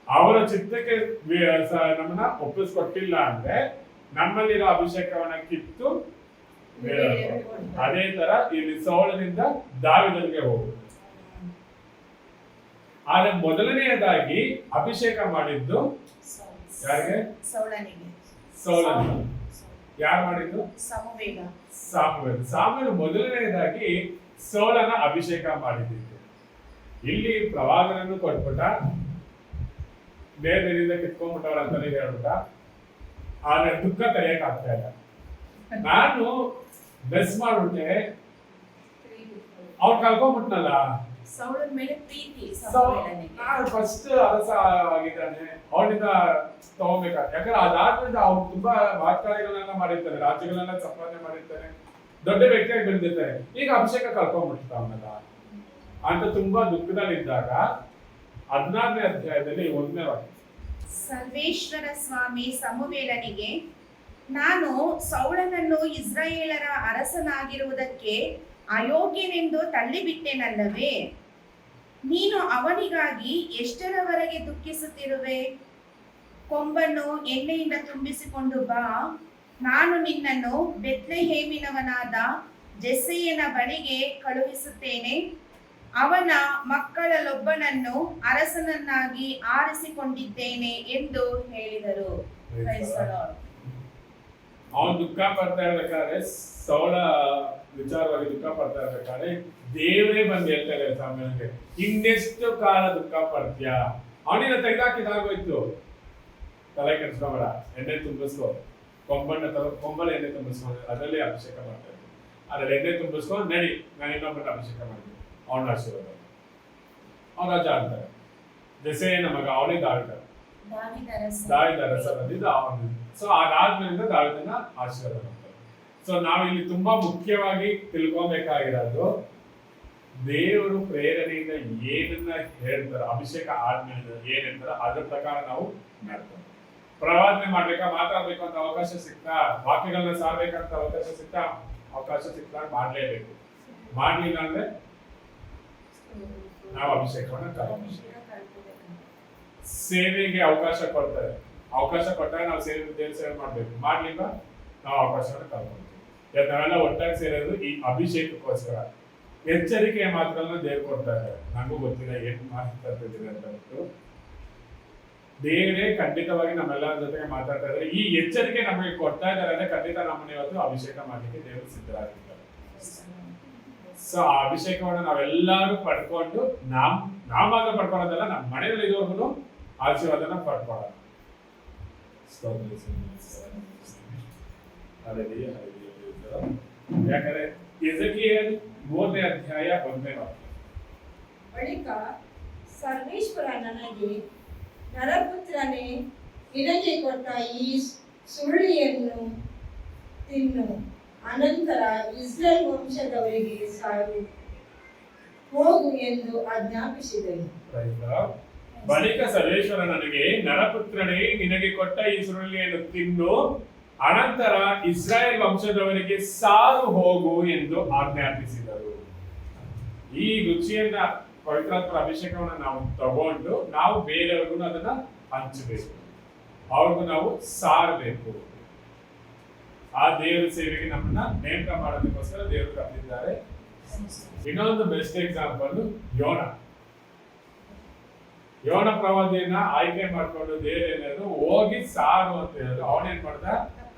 ಅವರ ಚಿತ್ತಕ್ಕೆ ನಮ್ಮನ್ನ ಒಪ್ಪಿಸ್ಕೊಟ್ಟಿಲ್ಲ ಅಂದ್ರೆ ನಮ್ಮಲ್ಲಿರೋ ಅಭಿಷೇಕವನ್ನ ಕಿತ್ತು ಬೇರೆ. ಅದೇ ತರ ಇಲ್ಲಿ ಸೌಲನಿಂದ ದಾವೀದನಿಗೆ ಹೋಗುದು. ಆದ್ರೆ ಮೊದಲನೆಯದಾಗಿ ಅಭಿಷೇಕ ಮಾಡಿದ್ದು ಯಾರಿಗೆ? ಸೌಲನಿಗೆ. ಸೌಲನಿಗೆ. ಯಾರು ಮಾಡಿದ್ದು? ಸಮುವೇಲ. ಸಾಮುವೇಲ್ ಮೊದಲನೆಯದಾಗಿ ಸೌಲನ ಅಭಿಷೇಕ ಮಾಡಿದ್ದು. ಇಲ್ಲಿ ಪ್ರವಾದನನ್ನು ಕೊಟ್ಬಿಟ್ಟ, ಬೇರೆಯಿಂದ ಕಿತ್ಕೊಂಡ್ಬಿಟ್ಟವ್ರ ಅಂತಾನೆ ಹೇಳ್ಬಿಟ್ಟ. ಆದ್ರೆ ದುಃಖ ತಡೆಯಕ್ ಆಗ್ತಾ ಇಲ್ಲ. ನಾನು ಬೆಸ್ ಮಾಡ್ಬಿಟ್ಟೆ, ಅವ್ರು ಕಳ್ಕೊಂಡ್ಬಿಟ್ನಲ್ಲ. ಸೌಲನ ಮೇಲೆ ಪ್ರೀತಿ ಸಮುವೇಲನಿಗೆ. ನಾನು ಫಸ್ಟ್ ಅರಸ ಆಗಿದ್ದಾನೆ, ಅವನಿಂದ ತಗೋಬೇಕಾದ್ರೆ. ಯಾಕಂದ್ರೆ ಅದಾದ್ಮೇಲೆ ಅವ್ನು ತುಂಬಾ ವಾಗ್ದಾಳಿಗಳನ್ನ ಮಾಡಿರ್ತಾನೆ, ರಾಜ್ಯಗಳನ್ನ ಸಂಪಾದನೆ ಮಾಡಿರ್ತಾನೆ, ದೊಡ್ಡ ವ್ಯಕ್ತಿಯಾಗಿ ಬೆಳೆದಿರ್ತಾನೆ. ಈಗ ಅಭಿಷೇಕ ಕಳ್ಕೊಂಡ್ಬಿಡ್ತ ಅವನಲ್ಲ ಅಂತ ತುಂಬಾ ದುಃಖದಲ್ಲಿದ್ದಾಗ 16ನೇ ಅಧ್ಯಾಯದಲ್ಲಿ 1ನೇ ವಾಕ್ಯ. ಸರ್ವೇಶ್ವರ ಸ್ವಾಮಿ ಸಮುವೇಲನಿಗೆ, ನಾನು ಸೌಲನನ್ನು ಇಸ್ರಾಯೇಲರ ಅರಸನಾಗಿರುವುದಕ್ಕೆ ಅಯೋಗ್ಯನೆಂದು ತಳ್ಳಿಬಿಟ್ಟೆನಲ್ಲವೇ? ನೀನು ಅವನಿಗಾಗಿ ಎಷ್ಟರವರೆಗೆ ದುಃಖಿಸುತ್ತಿರುವೆ? ಕೊಂಬನ್ನು ಎಣ್ಣೆಯಿಂದ ತುಂಬಿಸಿಕೊಂಡು ಬಾ, ನಾನು ನಿನ್ನನ್ನು ಬೆತ್ಲೆಹೇಮಿನವನಾದ ಜೆಸ್ಸೆಯನ ಬಳಿಗೆ ಕಳುಹಿಸುತ್ತೇನೆ. ಅವನ ಮಕ್ಕಳಲ್ಲೊಬ್ಬನನ್ನು ಅರಸನನ್ನಾಗಿ ಆರಿಸಿಕೊಂಡಿದ್ದೇನೆ ಎಂದು ಹೇಳಿದರು. ಅವನು ದುಃಖ ಪಡ್ತಾ ಇರ್ಬೇಕಾದ್ರೆ, ಸೌಲ ವಿಚಾರವಾಗಿ ದುಃಖ ಪಡ್ತಾ ಇರ್ಬೇಕಾದ್ರೆ ದೇವರೇ ಬಂದು ಹೇಳ್ತಾ ಇದ್ದಾರೆ ಸಾಮ್ಯನಿಗೆ, ಇನ್ನೆಷ್ಟು ಕಾಲ ದುಃಖ ಪಡ್ತೀಯಾ? ಅವನಿನ ತೆಗೆದಾಕಿದಾಗೋಯ್ತು, ತಲೆ ಕೆಡಿಸ್ಕೊಬೇಡ, ಎಣ್ಣೆ ತುಂಬಿಸ್ಕೊ, ಕೊಂಬಳ ಎಣ್ಣೆ ತುಂಬಿಸ್ಕೊಂಡು ಅದರಲ್ಲೇ ಅಭಿಷೇಕ ಮಾಡ್ತಾ ಇದ್ದೆ. ಅದ್ರಲ್ಲಿ ಎಣ್ಣೆ ತುಂಬಿಸ್ಕೊಂಡು ನಡಿ, ನಾನು ಇನ್ನೊಬ್ಬನ ಅಭಿಷೇಕ ಮಾಡ್ತೀನಿ. ಅವನ ಆಶೀರ್ವಾದ ಅವನ ರಾಜ ಆಗ್ತಾರೆ. ಜೆಸ್ಸೆಯನ ಮಗ ಅವನೇ ದಾವಿದ ಅರಸ ಬಂದಿದ್ದ ಅವನು. ಸೊ ಅದಾದ್ಮೇಲಿಂದ ದಾವಿದನ ಆಶೀರ್ವಾದ ಮಾಡ್ತಾರೆ. ಸೊ ನಾವಿಲ್ಲಿ ತುಂಬಾ ಮುಖ್ಯವಾಗಿ ತಿಳ್ಕೊಬೇಕಾಗಿರೋದು, ದೇವರು ಪ್ರೇರಣೆಯಿಂದ ಏನನ್ನ ಹೇಳ್ತಾರೆ, ಅಭಿಷೇಕ ಆದ್ಮೇಲೆ ಏನ್ ಹೇಳ್ತಾರೆ ಅದ್ರ ಪ್ರಕಾರ ನಾವು ಮಾಡ್ತೇವೆ. ಪ್ರವಾದನೆ ಮಾಡ್ಬೇಕಾ, ಮಾತಾಡ್ಬೇಕು ಅಂತ ಅವಕಾಶ ಸಿಗ್ತಾ, ವಾಕ್ಯಗಳನ್ನ ಸಾರ್ಬೇಕಂತ ಅವಕಾಶ ಸಿಗ್ತಾ ಮಾಡ್ಲೇಬೇಕು. ಮಾಡ್ಲಿಲ್ಲ ಅಂದ್ರೆ ನಾವು ಅಭಿಷೇಕವನ್ನ ಸೇವೆಗೆ ಅವಕಾಶ ಕೊಡ್ತಾರೆ. ಅವಕಾಶ ಕೊಟ್ಟಾಗ ನಾವು ದೇವ್ರ ಸೇವೆ ಮಾಡ್ಬೇಕು. ಮಾಡ್ಲಿಲ್ಲ ನಾವು ಅವಕಾಶವನ್ನ ಕಳ್ಕೊಳ್ತೀವಿ. ನಾವೆಲ್ಲ ಒಟ್ಟಾಗಿ ಸೇರೋದು ಈ ಅಭಿಷೇಕಕ್ಕೋಸ್ಕರ. ಎಚ್ಚರಿಕೆಯ ಮಾತುಗಳನ್ನ ದೇವ್ರು ಕೊಡ್ತಾ ಇದ್ದಾರೆ. ನನಗೂ ಗೊತ್ತಿಲ್ಲ ಏನ್ ಮಾತಾಡ್ತಿದ್ದೀನಿ ಅಂತ ಬಿಟ್ಟು ದೇವರೇ ಖಂಡಿತವಾಗಿ ನಮ್ಮೆಲ್ಲರ ಜೊತೆಗೆ ಮಾತಾಡ್ತಾ ಇದ್ದಾರೆ. ಈ ಎಚ್ಚರಿಕೆ ನಮಗೆ ಕೊಡ್ತಾ ಇದ್ದಾರೆ ಅಂದ್ರೆ ಖಂಡಿತ ನಮ್ಮನ್ನ ಇವತ್ತು ಅಭಿಷೇಕ ಮಾಡ್ಲಿಕ್ಕೆ ದೇವರು ಸಿದ್ಧರಾಗಿದ್ದಾರೆ. ಸೊ ಆ ಅಭಿಷೇಕವನ್ನು ನಾವೆಲ್ಲರೂ ಪಡ್ಕೊಂಡು ನಾವಾಗ ಪಡ್ಕೊಳ್ಳೋದಲ್ಲ, ನಮ್ಮ ಮನೆಯಲ್ಲಿ ಇರೋರ್ಗು ಆಶೀರ್ವಾದನ ಪಡ್ಕೊಳ್ಳೋಣ. ಯಾಕಂದ್ರೆ ಎಜೆಕಿಯೇಲ್ 3ನೇ ಅಧ್ಯಾಯ 1ನೇ ವಾಕ್ಯ. ಬಳಿಕ ಸರ್ವೇಶ್ವರ ನನಗೆ, ನರಪುತ್ರನೇ, ನಿನಗೆ ಕೊಟ್ಟ ಈ ಸುರುಳಿಯನ್ನು ತಿನ್ನು, ಅನಂತರ ಇಸ್ರೇಲ್ ವಂಶದವರಿಗೆ ಸಾರು ಹೋಗು ಎಂದು ಆಜ್ಞಾಪಿಸಿದನು. ಬಳಿಕ ಸರ್ವೇಶ್ವರ ನನಗೆ, ನರಪುತ್ರನೇ, ನಿನಗೆ ಕೊಟ್ಟ ಈ ಸುರುಳಿಯನ್ನು ತಿನ್ನು, ಅನಂತರ ಇಸ್ರಾಯೇಲ್ ವಂಶದವರಿಗೆ ಸಾರು ಹೋಗು ಎಂದು ಆಜ್ಞಾಪಿಸಿದರು. ಈ ರುಚಿಯನ್ನ, ಪವಿತ್ರಾತ್ಮ ಅಭಿಷೇಕವನ್ನು ನಾವು ತಗೊಂಡು ನಾವು ಬೇರೆಯವ್ರಿಗೂ ಅದನ್ನ ಹಂಚಬೇಕು, ಅವ್ರಿಗೂ ನಾವು ಸಾರಬೇಕು. ಆ ದೇವರ ಸೇವೆಗೆ ನಮ್ಮನ್ನ ನೇಮಕ ಮಾಡೋದಕ್ಕೋಸ್ಕರ ದೇವರು ಕರೆದಿದ್ದಾರೆ. ಇನ್ನೊಂದು ಬೆಸ್ಟ್ ಎಕ್ಸಾಂಪಲ್ ಯೋನ ಪ್ರವಾದಿಯನ್ನ ಆಯ್ಕೆ ಮಾಡ್ಕೊಂಡು ದೇವರು ಏನಾದ್ರು ಹೋಗಿ ಸಾರು ಅಂತ ಹೇಳಿದ್ರು. ಅವನೇನ್ ಮಾಡ್ದ?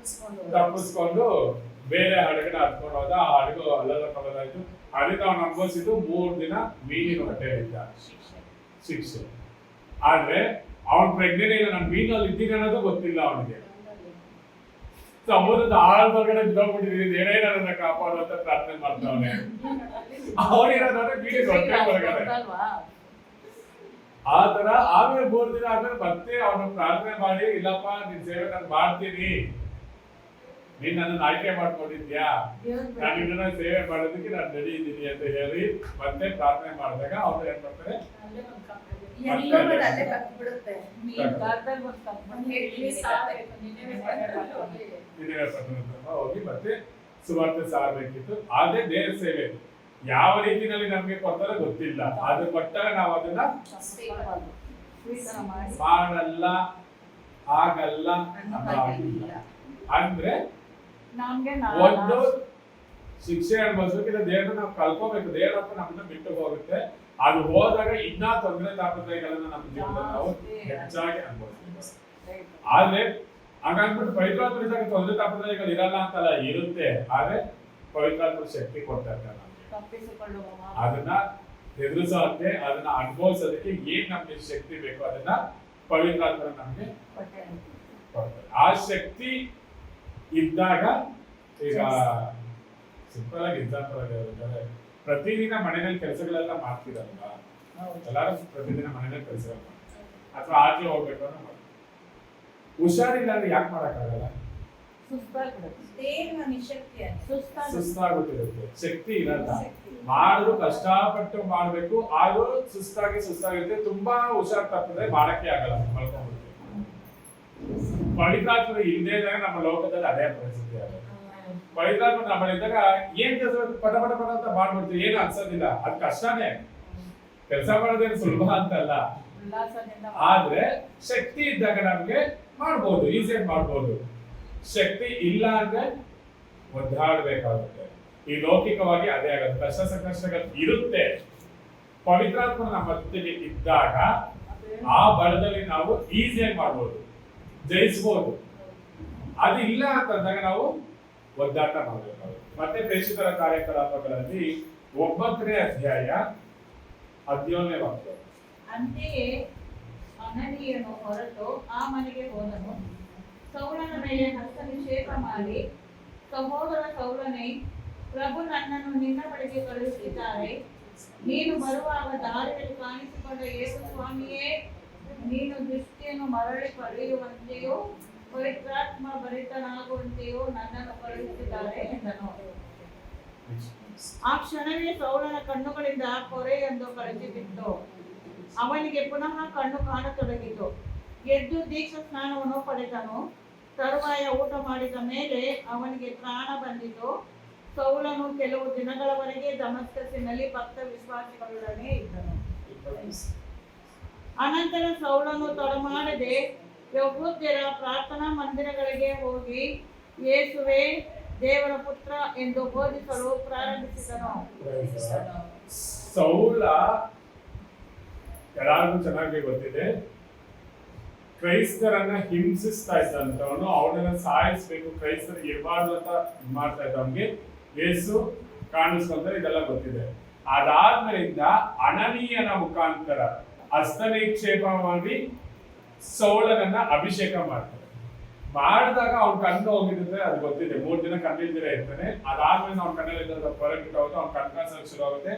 ತಪ್ಪಿಸ್ಕೊಂಡು ಬೇರೆ ಹಡಗನ ಹತ್ಕೊಂಡು ಹೋದ. ಆ ಹಡಗು ಅಲ್ಲೆಲ್ಲ ಕಲ್ಲದಾಯ್ತು. ಅದರಿಂದ ಅವನು ಅನುಭವಿಸಿದ್ದು 3 ದಿನ ಮೀನಿನ ಹೊಟ್ಟೆಯಲ್ಲಿದ್ದ ಶಿಕ್ಷೆ. ಆದ್ರೆ ಅವನ್ ಪ್ರೆಗ್ನೆಂಟ್ ಇಲ್ಲ, ನಾನು ಮೀನಲ್ಲಿ ಇದ್ದೀನಿ ಅನ್ನೋದು ಗೊತ್ತಿಲ್ಲ ಅವನಿಗೆ. ಸಮುದ್ರದ ಆಳದೊಳಗಡೆ ಬಿದ್ದೋಗ್ಬಿಟ್ಟಿದ್ದೀನಿ, ಏನೇನ ಕಾಪಾಡು ಅಂತ ಪ್ರಾರ್ಥನೆ ಮಾಡ್ತಾವನೆ. ಅವನಿರೋದ್ರೆ ಮೀನಿನ ಹೊಟ್ಟೆ ಹೊರಗಡೆ. ಆ ತರ ಆಮೇಲೆ 3 ದಿನ ಆದ್ಮೇಲೆ ಮತ್ತೆ ಅವನು ಪ್ರಾರ್ಥನೆ ಮಾಡಿ, ಇಲ್ಲಪ್ಪ ನಿನ್ ಸೇವೆ ನಾನು ಮಾಡ್ತೀನಿ, ನೀನ್ ನನ್ನನ್ನು ಆಯ್ಕೆ ಮಾಡ್ಕೊಂಡಿದ್ಯಾ, ನಾನು ಇದನ್ನ ಸೇವೆ ಮಾಡೋದಕ್ಕೆ ನಾನು ರೆಡಿ ಇದ್ದೀನಿ ಅಂತ ಹೇಳಿ ಮತ್ತೆ ಪ್ರಾರ್ಥನೆ ಮಾಡಿದಾಗ ಅವ್ರು ಏನ್ ಮಾಡ್ತಾರೆ, ಎಲ್ಲೋ ಒಂದು ಅಲ್ಲೇ ಕಟ್ಬಿಡುತ್ತೆ. ನಿನವೆ ಪಟ್ಟಣಕ್ಕೆ ಹೋಗಿ ಮತ್ತೆ ಸುವಾರ್ತೆ ಸಾರಬೇಕಿತ್ತು. ಅದೇ ದೇವರ ಸೇವೆ ಯಾವ ರೀತಿಯಲ್ಲಿ ನಮ್ಗೆ ಕೊಡ್ತಾರೆ ಗೊತ್ತಿಲ್ಲ, ಅದು ಕೊಟ್ಟಾಗ ನಾವು ಅದನ್ನ ಮಾಡಲ್ಲ, ಆಗಲ್ಲ ಅನ್ನೋದಿಲ್ಲ. ಅಂದ್ರೆ ಒಂದು ಶಿಕ್ಷೆ ಅನುಭವಿಸ್ಬೇಕಿಲ್ಲ, ದೇವ್ರನ್ನ ನಾವು ಕಲ್ಕೋಬೇಕು. ದೇವರಪ್ಪ ನಮ್ಮನ್ನ ಬಿಟ್ಟು ಹೋಗುತ್ತೆ. ಅದು ಹೋದಾಗ ಇನ್ನ ತೊಂದರೆ ತಾಪತ್ರಯಗಳನ್ನ ನಮ್ಮ ಜೀವನದಲ್ಲಿ ನಾವು ಹೆಚ್ಚಾಗಿ ಅನುಭವಿಸ್ಬೇಕು. ಆದ್ರೆ ಹಾಗಾಗ್ಬಿಟ್ಟು ಪವಿತ್ರಾತ್ಮ ಇದ್ದಾಗ ತೊಂದರೆ ತಾಪತ್ರಯಗಳು ಇರಲ್ಲ ಅಂತಲ್ಲ, ಇರುತ್ತೆ. ಆದ್ರೆ ಪವಿತ್ರಾತ್ಮ ಶಕ್ತಿ ಕೊಡ್ತಾ ಇರ್ತಾರೆ ನಮ್ಗೆ. ಅದನ್ನ ಎದುರಿಸೋದಕ್ಕೆ, ಅದನ್ನ ಅನುಭವಿಸೋದಕ್ಕೆ ಏನ್ ನಮ್ಗೆ ಶಕ್ತಿ ಬೇಕು ಅದನ್ನ ಪವಿತ್ರಾತ್ಮ ನಮ್ಗೆ ಕೊಡ್ತಾರೆ. ಆ ಶಕ್ತಿ ಇದ್ದಾಗ, ಈಗ ಸಿಂಪಲ್ ಆಗಿ ಎಕ್ಸಾಂಪಲ್ ಆಗಿ ಹೇಳ್ಬೇಕಾದ್ರೆ, ಪ್ರತಿದಿನ ಮನೆಯಲ್ಲಿ ಕೆಲಸಗಳೆಲ್ಲ ಮಾಡ್ತಿರಲ್ವಾ, ಎಲ್ಲಾರು ಪ್ರತಿದಿನ ಮನೆಯಲ್ಲಿ ಕೆಲಸಗಳು ಮಾಡ್ತಾರೆ, ಅಥವಾ ಆಚೆ ಹೋಗ್ಬೇಕು ಅನ್ನೋ ಮಾಡ್ತಾರೆ. ಹುಷಾರಿಲ್ಲ ಅಂದ್ರೆ ಯಾಕೆ ಮಾಡಕ್ಕಾಗಲ್ಲ? ಸುಸ್ತಾಗುತ್ತಿರುತ್ತೆ, ಶಕ್ತಿ ಇರಲ್ಲ. ಮಾಡಿದ್ರು ಕಷ್ಟಪಟ್ಟು ಮಾಡ್ಬೇಕು, ಆದ್ರೂ ಸುಸ್ತಾಗಿರುತ್ತೆ. ತುಂಬಾ ಹುಷಾರ್ ತಪ್ಪಿದ್ರೆ ಮಾಡಕ್ಕೆ ಆಗಲ್ಲ, ಮಲ್ಕೊಂಡ್ಬಿಡ್ತೀವಿ. ಪವಿತ್ರಾತ್ಮ ಇಲ್ಲದೆ ಇದ್ದಾಗ ನಮ್ಮ ಲೋಕದಲ್ಲಿ ಅದೇ ಪರಿಸ್ಥಿತಿ ಆಗುತ್ತೆ. ಪವಿತ್ರಾತ್ಮ ನಮ್ಮಲ್ಲಿದ್ದಾಗ ಏನ್ ಕೆಲಸ ಪಟ ಪಟ ಪಟ ಅಂತ ಮಾಡ್ಬಿಡ್ತೀವಿ, ಏನು ಅನ್ಸೋದಿಲ್ಲ. ಅದ್ ಕಷ್ಟನೇ, ಕೆಲಸ ಮಾಡೋದೇನು ಸುಲಭ ಅಂತಲ್ಲ. ಆದ್ರೆ ಶಕ್ತಿ ಇದ್ದಾಗ ನಮ್ಗೆ ಮಾಡ್ಬೋದು, ಈಸಿಯಾಗಿ ಮಾಡ್ಬೋದು. ಶಕ್ತಿ ಇಲ್ಲ ಅಂದ್ರೆ ಒದ್ದಾಡ್ಬೇಕಾಗುತ್ತೆ. ಈ ಲೌಕಿಕವಾಗಿ ಅದೇ ಆಗುತ್ತೆ, ಕಷ್ಟ ಸಂಕಷ್ಟಗಳು ಇರುತ್ತೆ. ಪವಿತ್ರಾತ್ಮ ನಮ್ಮ ಜೊತೆಗೆ ಇದ್ದಾಗ ಆ ಬಲದಲ್ಲಿ ನಾವು ಈಸಿಯಾಗಿ ಮಾಡ್ಬೋದು, ಜಯಿಸ್ಬೋದು. ಅದು ಇಲ್ಲ ಅಂತಂದಾಗ ನಾವು ಒದ್ದಾಟ ಮಾಡಬೇಕಾಗುತ್ತೆ. ಮತ್ತೆ ಪ್ರೇಷಿತರ ಕಾರ್ಯಕಲಾಪಗಳಲ್ಲಿ 9ನೇ ಅಧ್ಯಾಯ 17ನೇ ವಾಕ್ಯ. ಅಂತೆಯೇ ಅನನೀಯನು ಹೊರಟು ಆ ಮನೆಗೆ ಹೋದನು. ಸೌಲನ ಮೇಲೆ ಹಸ್ತನಿಕ್ಷೇಪ ಮಾಡಿ, ಸಹೋದರ ಸೌಲನೇ, ಪ್ರಭು ನನ್ನನ್ನು ನಿನ್ನ ಬಳಿಗೆ ಕಳುಹಿಸಿದ್ದಾರೆ. ನೀನು ಬರುವಾಗ ದಾರಿಯಲ್ಲಿ ಕಾಣಿಸಿಕೊಂಡ ಯೇಸು ಸ್ವಾಮಿಯೇ, ನೀನು ದೃಷ್ಟಿಯನ್ನು ಮರಳಿ ಪಡೆಯುವಂತೆಯೋ ಪವಿತ್ರಾತ್ಮ ಭರಿತನಾಗುವಂತೆಯೋ ನನ್ನನ್ನು ಕಳುಹಿಸಿದ್ದಾರೆ ಎಂದನು. ಆ ಕ್ಷಣವೇ ಸೌಲನ ಕಣ್ಣುಗಳಿಂದ ಕೊರೆಯೊಂದು ಕಳಚಿ ಬಿತ್ತು. ಅವನಿಗೆ ಪುನಃ ಕಣ್ಣು ಕಾಣತೊಡಗಿತು. ಎದ್ದು ದೀಕ್ಷಾ ಸ್ನಾನವನ್ನು ಪಡೆದನು. ತರುವಾಯ ಊಟ ಮಾಡಿದ ಮೇಲೆ ಅವನಿಗೆ ಪ್ರಾಣ ಬಂದಿತು. ಸೌಲನು ಕೆಲವು ದಿನಗಳವರೆಗೆ ದಮಸ್ಕಸಿನಲ್ಲಿ ಭಕ್ತ ವಿಶ್ವಾಸಿಗಳೊಡನೆ ಇದ್ದನು. ಅನಂತರ ಸೌಲನು ತಡಮಾಡದೆ ಯಹೂದ್ಯರ ಪ್ರಾರ್ಥನಾ ಮಂದಿರಗಳಿಗೆ ಹೋಗಿ ಯೇಸುವೇ ದೇವರ ಪುತ್ರ ಎಂದು ಬೋಧಿಸಲು ಪ್ರಾರಂಭಿಸಿದನು. ಸೌಲ ಎಲ್ಲರಿಗೂ ಚೆನ್ನಾಗಿ ಗೊತ್ತಿದೆ, ಕ್ರೈಸ್ತರನ್ನ ಹಿಂಸಿಸ್ತಾ ಇದ್ದಂತವನು, ಅವನನ್ನ ಸಾಯಿಸ್ಬೇಕು, ಕ್ರೈಸ್ತರು ಇರಬಾರ್ದು ಅಂತ ಮಾಡ್ತಾ ಇದ್ದವನಿಗೆ ಯೇಸು ಕಾಣಿಸ್ಕೊಂತಾರೆ, ಇದೆಲ್ಲ ಗೊತ್ತಿದೆ. ಅದಾದ್ಮೇಲಿಂದ ಅನನೀಯನ ಮುಖಾಂತರ ಹಸ್ತನಿಕ್ಷೇಪ ಮಾಡಿ ಸೌಲನನ್ನ ಅಭಿಷೇಕ ಮಾಡ್ತಾರೆ. ಮಾಡಿದಾಗ ಅವ್ನ ಕಣ್ಣು ಹೋಗಿರುತ್ತೆ, ಅದು ಗೊತ್ತಿದೆ. 3 ದಿನ ಕಣ್ಣಿಲ್ದಿರ ಇರ್ತಾನೆ. ಅದಾದ್ಮೇಲೆ ಅವ್ನ ಕಣ್ಣಲ್ಲಿ ಹೊರಗಿಟ್ಟು ಹೋಗುತ್ತೆ, ಅವ್ನ ಕಣ್ ಕಾಣಿಸೋಕೆ ಶುರು ಆಗುತ್ತೆ.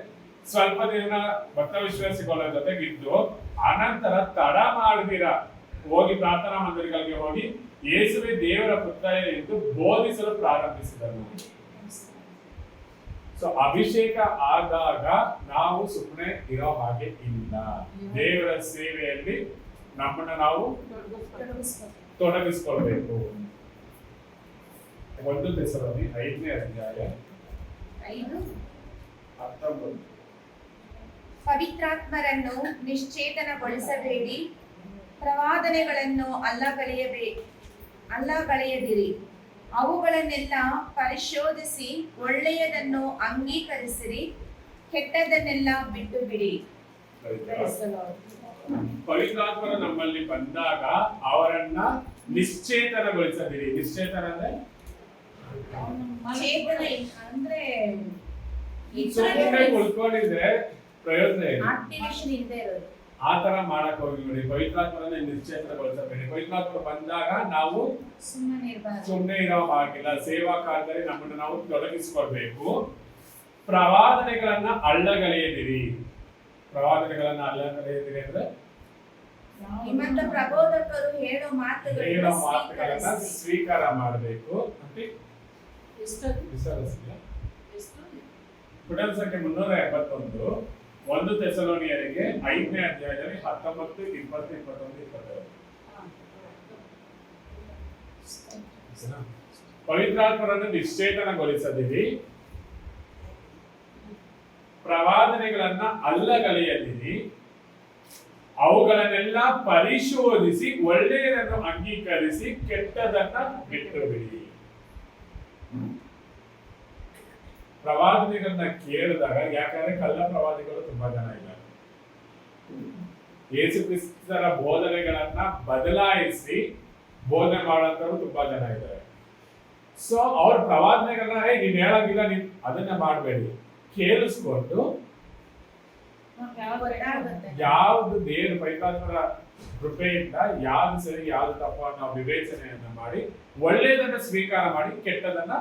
ಸ್ವಲ್ಪ ದಿನ ಭಕ್ತ ವಿಶ್ವಾಸಿಗಳ ಜೊತೆಗೆ ಇದ್ದು, ಅನಂತರ ತಡ ಮಾಡದಿರ ಹೋಗಿ ಪ್ರಾರ್ಥನಾ ಮಂದಿರಗಳಿಗೆ ಹೋಗಿ ಯೇಸುವೆ ದೇವರ ಪುತ್ರ ಎಂದು ಬೋಧಿಸಲು ಪ್ರಾರಂಭಿಸಿದನು. ಸೊ ಅಭಿಷೇಕ ಆದಾಗ ನಾವು ಸುಮ್ಮನೆ ಇರೋ ಹಾಗೆ ಇಲ್ಲ. ದೇವರ ಸೇವೆಯಲ್ಲಿ ನಮ್ಮನ್ನ ನಾವು ತೊಡಗಿಸ್ಕೊಳ್ಬೇಕು. 1 ಥೆಸಲೋನಿ 5ನೇ ಅಧ್ಯಾಯ 19. ಪವಿತ್ರಾತ್ಮರನ್ನು ನಿಶ್ಚೇತನಗೊಳಿಸಬೇಡಿ, ಪ್ರವಾದನೆಗಳನ್ನು ಅಲ್ಲಗಳೆಯದಿರಿ. ಅವುಗಳನ್ನೆಲ್ಲ ಪರಿಶೋಧಿಸಿ ಒಳ್ಳೆಯದನ್ನು ಅಂಗೀಕರಿಸಿರಿ, ಕೆಟ್ಟದನ್ನೆಲ್ಲ ಬಿಟ್ಟು ಬಿಡಿ. ಪವಿತ್ರಾತ್ಮರ ನಮ್ಮಲ್ಲಿ ಬಂದಾಗ ಅವರನ್ನ ನಿಶ್ಚೇತನಗೊಳಿಸದಿರಿ. ನಿಶ್ಚೇತನ ಅಂದ್ರೆ ಚೇತನ ಅಂದ್ರೆ ಸುಮ್ಮನೆ ಉಳ್ಕೊಂಡಿದ್ರೆ ಪ್ರಯೋಜನ ಇಲ್ಲ. ಆಕ್ಟಿವೇಶನ್ ಇಲ್ಲದೆ ಇರೋದು. ಆ ತರ ಮಾಡಕ್ ಹೋಗಿ ಪವಿತ್ರಾತ್ಮರನ್ನ ನಿಶ್ಚೇತನಗೊಳಿಸಬೇಡಿ. ಪವಿತ್ರಾತ್ಮ ಬಂದಾಗ ನಾವು ಸುಮ್ಮನೆ ಇರೋ ಹಾಗಿಲ್ಲ. ಸೇವಾ ಕಾರ್ಯದಲ್ಲಿ ನಮ್ಮನ್ನು ನಾವು ತೊಡಗಿಸ್ಕೊಳ್ಬೇಕು. ಪ್ರವಾದನೆಗಳನ್ನ ಅಲ್ಲಗಳೆಯದಿರಿ. ಪ್ರವಾದನೆಗಳನ್ನ ಅಲ್ಲಗಳೆಯದಿರಿ ಅಂದ್ರೆ ನಿಮ್ಮಂತ ಪ್ರಬೋಧಕರು ಹೇಳೋ ಮಾತುಗಳನ್ನ ಸ್ವೀಕಾರ ಮಾಡಬೇಕು. ಪುಟದ ಸಂಖ್ಯೆ 371 1 ಥೆಸಲೋನಿಯರಿಗೆ 5ನೇ ಅಧ್ಯಾಯದಲ್ಲಿ 19, 20, 21, 22. ಪವಿತ್ರಾತ್ಮರನ್ನು ನಿಶ್ಚೇತನಗೊಳಿಸದಿರಿ, ಪ್ರವಾದನೆಗಳನ್ನ ಅಲ್ಲಗಳೆಯದಿರಿ, ಅವುಗಳನ್ನೆಲ್ಲ ಪರಿಶೋಧಿಸಿ ಒಳ್ಳೆಯದನ್ನು ಅಂಗೀಕರಿಸಿ ಕೆಟ್ಟದನ್ನ ಬಿಟ್ಟು ಬಿಡಿ. ಪ್ರವಾದನೆಗಳನ್ನ ಕೇಳಿದಾಗ, ಯಾಕಂದ್ರೆ ಕಳ್ಳ ಪ್ರವಾದಿಗಳು ತುಂಬಾ ಜನ ಇದ್ದಾರೆ, ಯೇಸು ಕ್ರಿಸ್ತರ ಬೋಧನೆಗಳನ್ನ ಬದಲಾಯಿಸಿ ಬೋಧನೆ ಮಾಡೋಂಥವ್ರು ತುಂಬಾ ಜನ ಇದ್ದಾರೆ. ಸೊ ಅವ್ರ ಪ್ರವಾದನೆಗಳನ್ನ ನೀನ್ ಹೇಳಂಗಿಲ್ಲ, ನೀನ್ ಅದನ್ನ ಮಾಡಬೇಡಿ, ಕೇಳಿಸ್ಕೊಂಡು ಯಾವ್ದು ದೇವ್ರ ಪವಿತ್ರಾತ್ಮರ ಕೃಪೆಯಿಂದ ಯಾವ್ದು ಸರಿ ಯಾವ್ದು ತಪ್ಪು ಅನ್ನೋ ವಿವೇಚನೆಯನ್ನ ಮಾಡಿ ಒಳ್ಳೆಯದನ್ನ ಸ್ವೀಕಾರ ಮಾಡಿ ಕೆಟ್ಟದನ್ನ.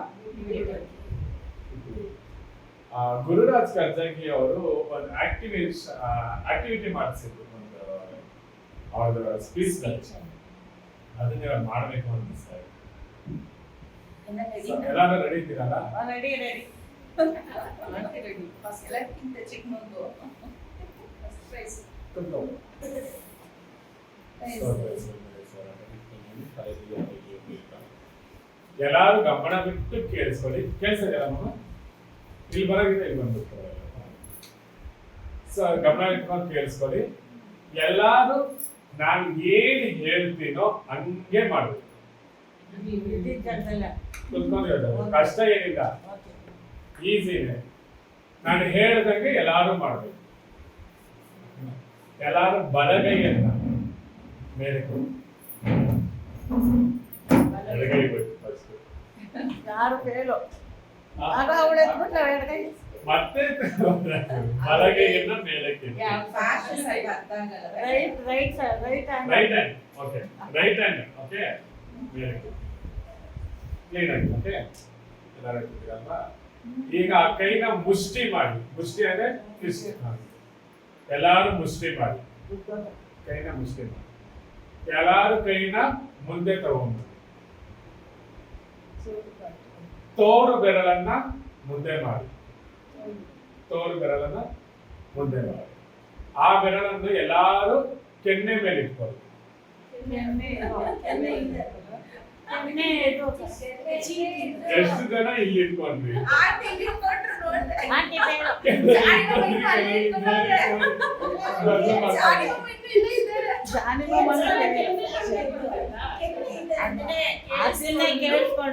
ಗುರುರಾಜ್ ಕರ್ಜಗಿ ಅವರು ಒಂದು ಆಕ್ಟಿವಿಟಿ ಮಾಡಿಸಿದ್ರು ಒಂದು ಅವ್ರ ಸ್ಪೀಚ್ ಅದನ್ನ ಮಾಡ್ಬೇಕು ಅನ್ಸ್ತಾ ಇದೆ. ಎಲ್ಲಾರು ರೆಡಿ ಇದ್ದೀರಲ್ಲ? ರೆಡಿ ಎಲ್ಲಕ್ಕಿಂತ ಚಿಕ್ಕಮಗು ಎಲ್ಲಾರು ಗಮನ ಬಿಟ್ಟು ಕೇಳಿಸ್ಕೊಳ್ಳಿ. ಕೇಳಿಸಿದೆಯಲ್ಲ ಮಮ್ಮ? ಇಲ್ಲಿ ಬರೋಗಿದೆ, ಇಲ್ಲಿ ಬಂದ್ಬಿಟ್ಟು ಗಮನ ಇಟ್ಕೊಂಡು ಕೇಳಿಸ್ಕೊಳ್ಳಿ. ಎಲ್ಲಾರು ನಾನು ಏನು ಹೇಳ್ತೀನೋ ಹಂಗೆ ಮಾಡ್ಬೇಕು. ಕಷ್ಟ ಏನಿಲ್ಲ, ಈಸಿನೇ. ನಾನು ಹೇಳ್ದಂಗೆ ಎಲ್ಲಾರು ಮಾಡ್ಬೇಕು. ಎಲ್ಲಾರು ಬಲಗೈಯನ್ನ ಮೇಲೆ ಎಡಗೈ ಬಿಟ್ಟು ಫಸ್ಟ್. ಯಾರು ಕೇಳು ಆಗ ಅವಳು ಎತ್ಬಿಟ್ಲ ಎಡಗೈ, ಮತ್ತೆ ಬಲಗೈಯನ್ನ ಮೇಲಕ್ಕೆ. Right right right hand. Right hand, okay. Right hand, okay. ಮೇಲಕ್ಕೆ ಕ್ಲೀನ್ ಆಗಿ, ಓಕೆ. ಎಲ್ಲರೂ ಇಟ್ಟಿದ್ದೀರಲ್ವಾ? ಈಗ ಆ ಕೈನ ಮುಷ್ಟಿ ಮಾಡಿ. ಮುಷ್ಟಿ ಅಂದ್ರೆ ಫಿಸ್ಟ್. ಎಲ್ಲಾರು ಮುಷ್ಟಿ ಮಾಡಿ, ಕೈನ ಮುಷ್ಟಿ ಮಾಡಿ. ಎಲ್ಲಾರು ಕೈನ ಮುಂದೆ ತಗೊಂಡು ತೋರು ಬೆರಳನ್ನ ಮುಂದೆ ಮಾಡಿ. ತೋರು ಬೆರಳನ್ನ ಮುಂದೆ ಮಾಡಿ. ಆ ಬೆರಳನ್ನು ಎಲ್ಲಾರು ಕೆನ್ನೆ ಮೇಲೆ ಇಟ್ಕೊಳ್ಳಿ. ಎಷ್ಟು ಜನ ಇಲ್ಲಿ ಇಟ್ಕೊಂಡ್ರಿ?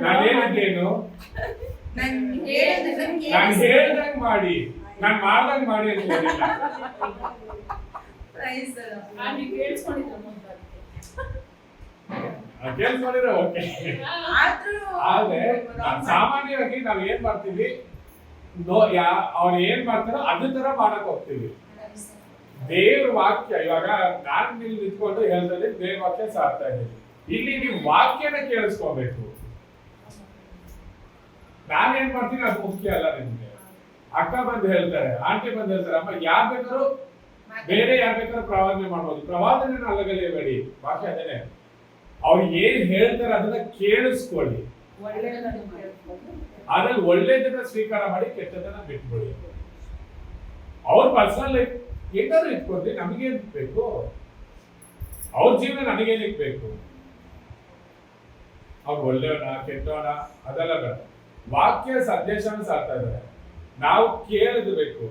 ನಾನೇನಿದ್ದೇನು? ನಾನು ಹೇಳ್ದಂಗ್ ಮಾಡಿ, ನಾನು ಮಾಡ್ದಂಗ್ ಮಾಡಿ ಅಂತ ಹೇಳಿಲ್ಲ. ಕೇಳಿಸ್ಕೊಂಡಿದ್ರೆ ಓಕೆ. ಆದ್ರೆ ಸಾಮಾನ್ಯವಾಗಿ ನಾವ್ ಏನ್ ಮಾಡ್ತೀವಿ, ಅವ್ರು ಏನ್ ಮಾಡ್ತಾರೋ ಅದೇ ತರ ಮಾಡಕ್ ಹೋಗ್ತೀವಿ. ದೇವ್ರ ವಾಕ್ಯ, ಇವಾಗ ನಾನು ಇಲ್ಲಿ ನಿಂತ್ಕೊಂಡು ಹೇಳ್ತಾರೆ ದೇವ್ರ ವಾಕ್ಯ ಸಾರ್ತಾ ಇದ್ದೀನಿ. ಇಲ್ಲಿ ನೀವು ವಾಕ್ಯನ ಕೇಳಿಸ್ಕೋಬೇಕು. ನಾನೇನ್ ಮಾಡ್ತೀನಿ ಅದು ಮುಖ್ಯ ಅಲ್ಲ ನಿಮ್ಗೆ. ಅಕ್ಕ ಬಂದು ಹೇಳ್ತಾರೆ, ಆಂಟಿ ಬಂದು ಹೇಳ್ತಾರೆ, ಅಮ್ಮ ಯಾರ್ ಬೇಕಾದ್ರು ಬೇರೆ ಯಾರ್ ಬೇಕಾದ್ರೂ ಪ್ರವಾದನೆ ಮಾಡ್ಬೋದು. ಪ್ರವಾದನೆ ಅಲ್ಲಗಲೇಬೇಡಿ, ವಾಕ್ಯ ಅದೇನೆ. ಅವ್ರು ಏನ್ ಹೇಳ್ತಾರೆ ಅದನ್ನ ಕೇಳಿಸ್ಕೊಳ್ಳಿ. ಅದ್ರಲ್ಲಿ ಒಳ್ಳೇದನ್ನ ಸ್ವೀಕಾರ ಮಾಡಿ, ಕೆಟ್ಟದನ್ನ ಬಿಟ್ಬಿಡಿ. ಅವ್ರ ಪರ್ಸನಲ್ ಲೈಫ್ ಏನಾದ್ರು ಇಟ್ಕೊಂಡ್ರೆ ನಮಗೇನ್ ಬೇಕು? ಅವ್ರ ಜೀವನ ನನಗೇನಕ್ಕೆ ಬೇಕು? ಅವ್ರು ಒಳ್ಳೆಯವನ ಕೆಟ್ಟವನ ಅದೆಲ್ಲ ಬೇಡ. ವಾಕ್ಯ ಸಂದೇಶನ ಸಾರ್ತಾ ಇದ್ದಾರೆ. ನಾವು ಕೇಳಿದ್ಬೇಕು.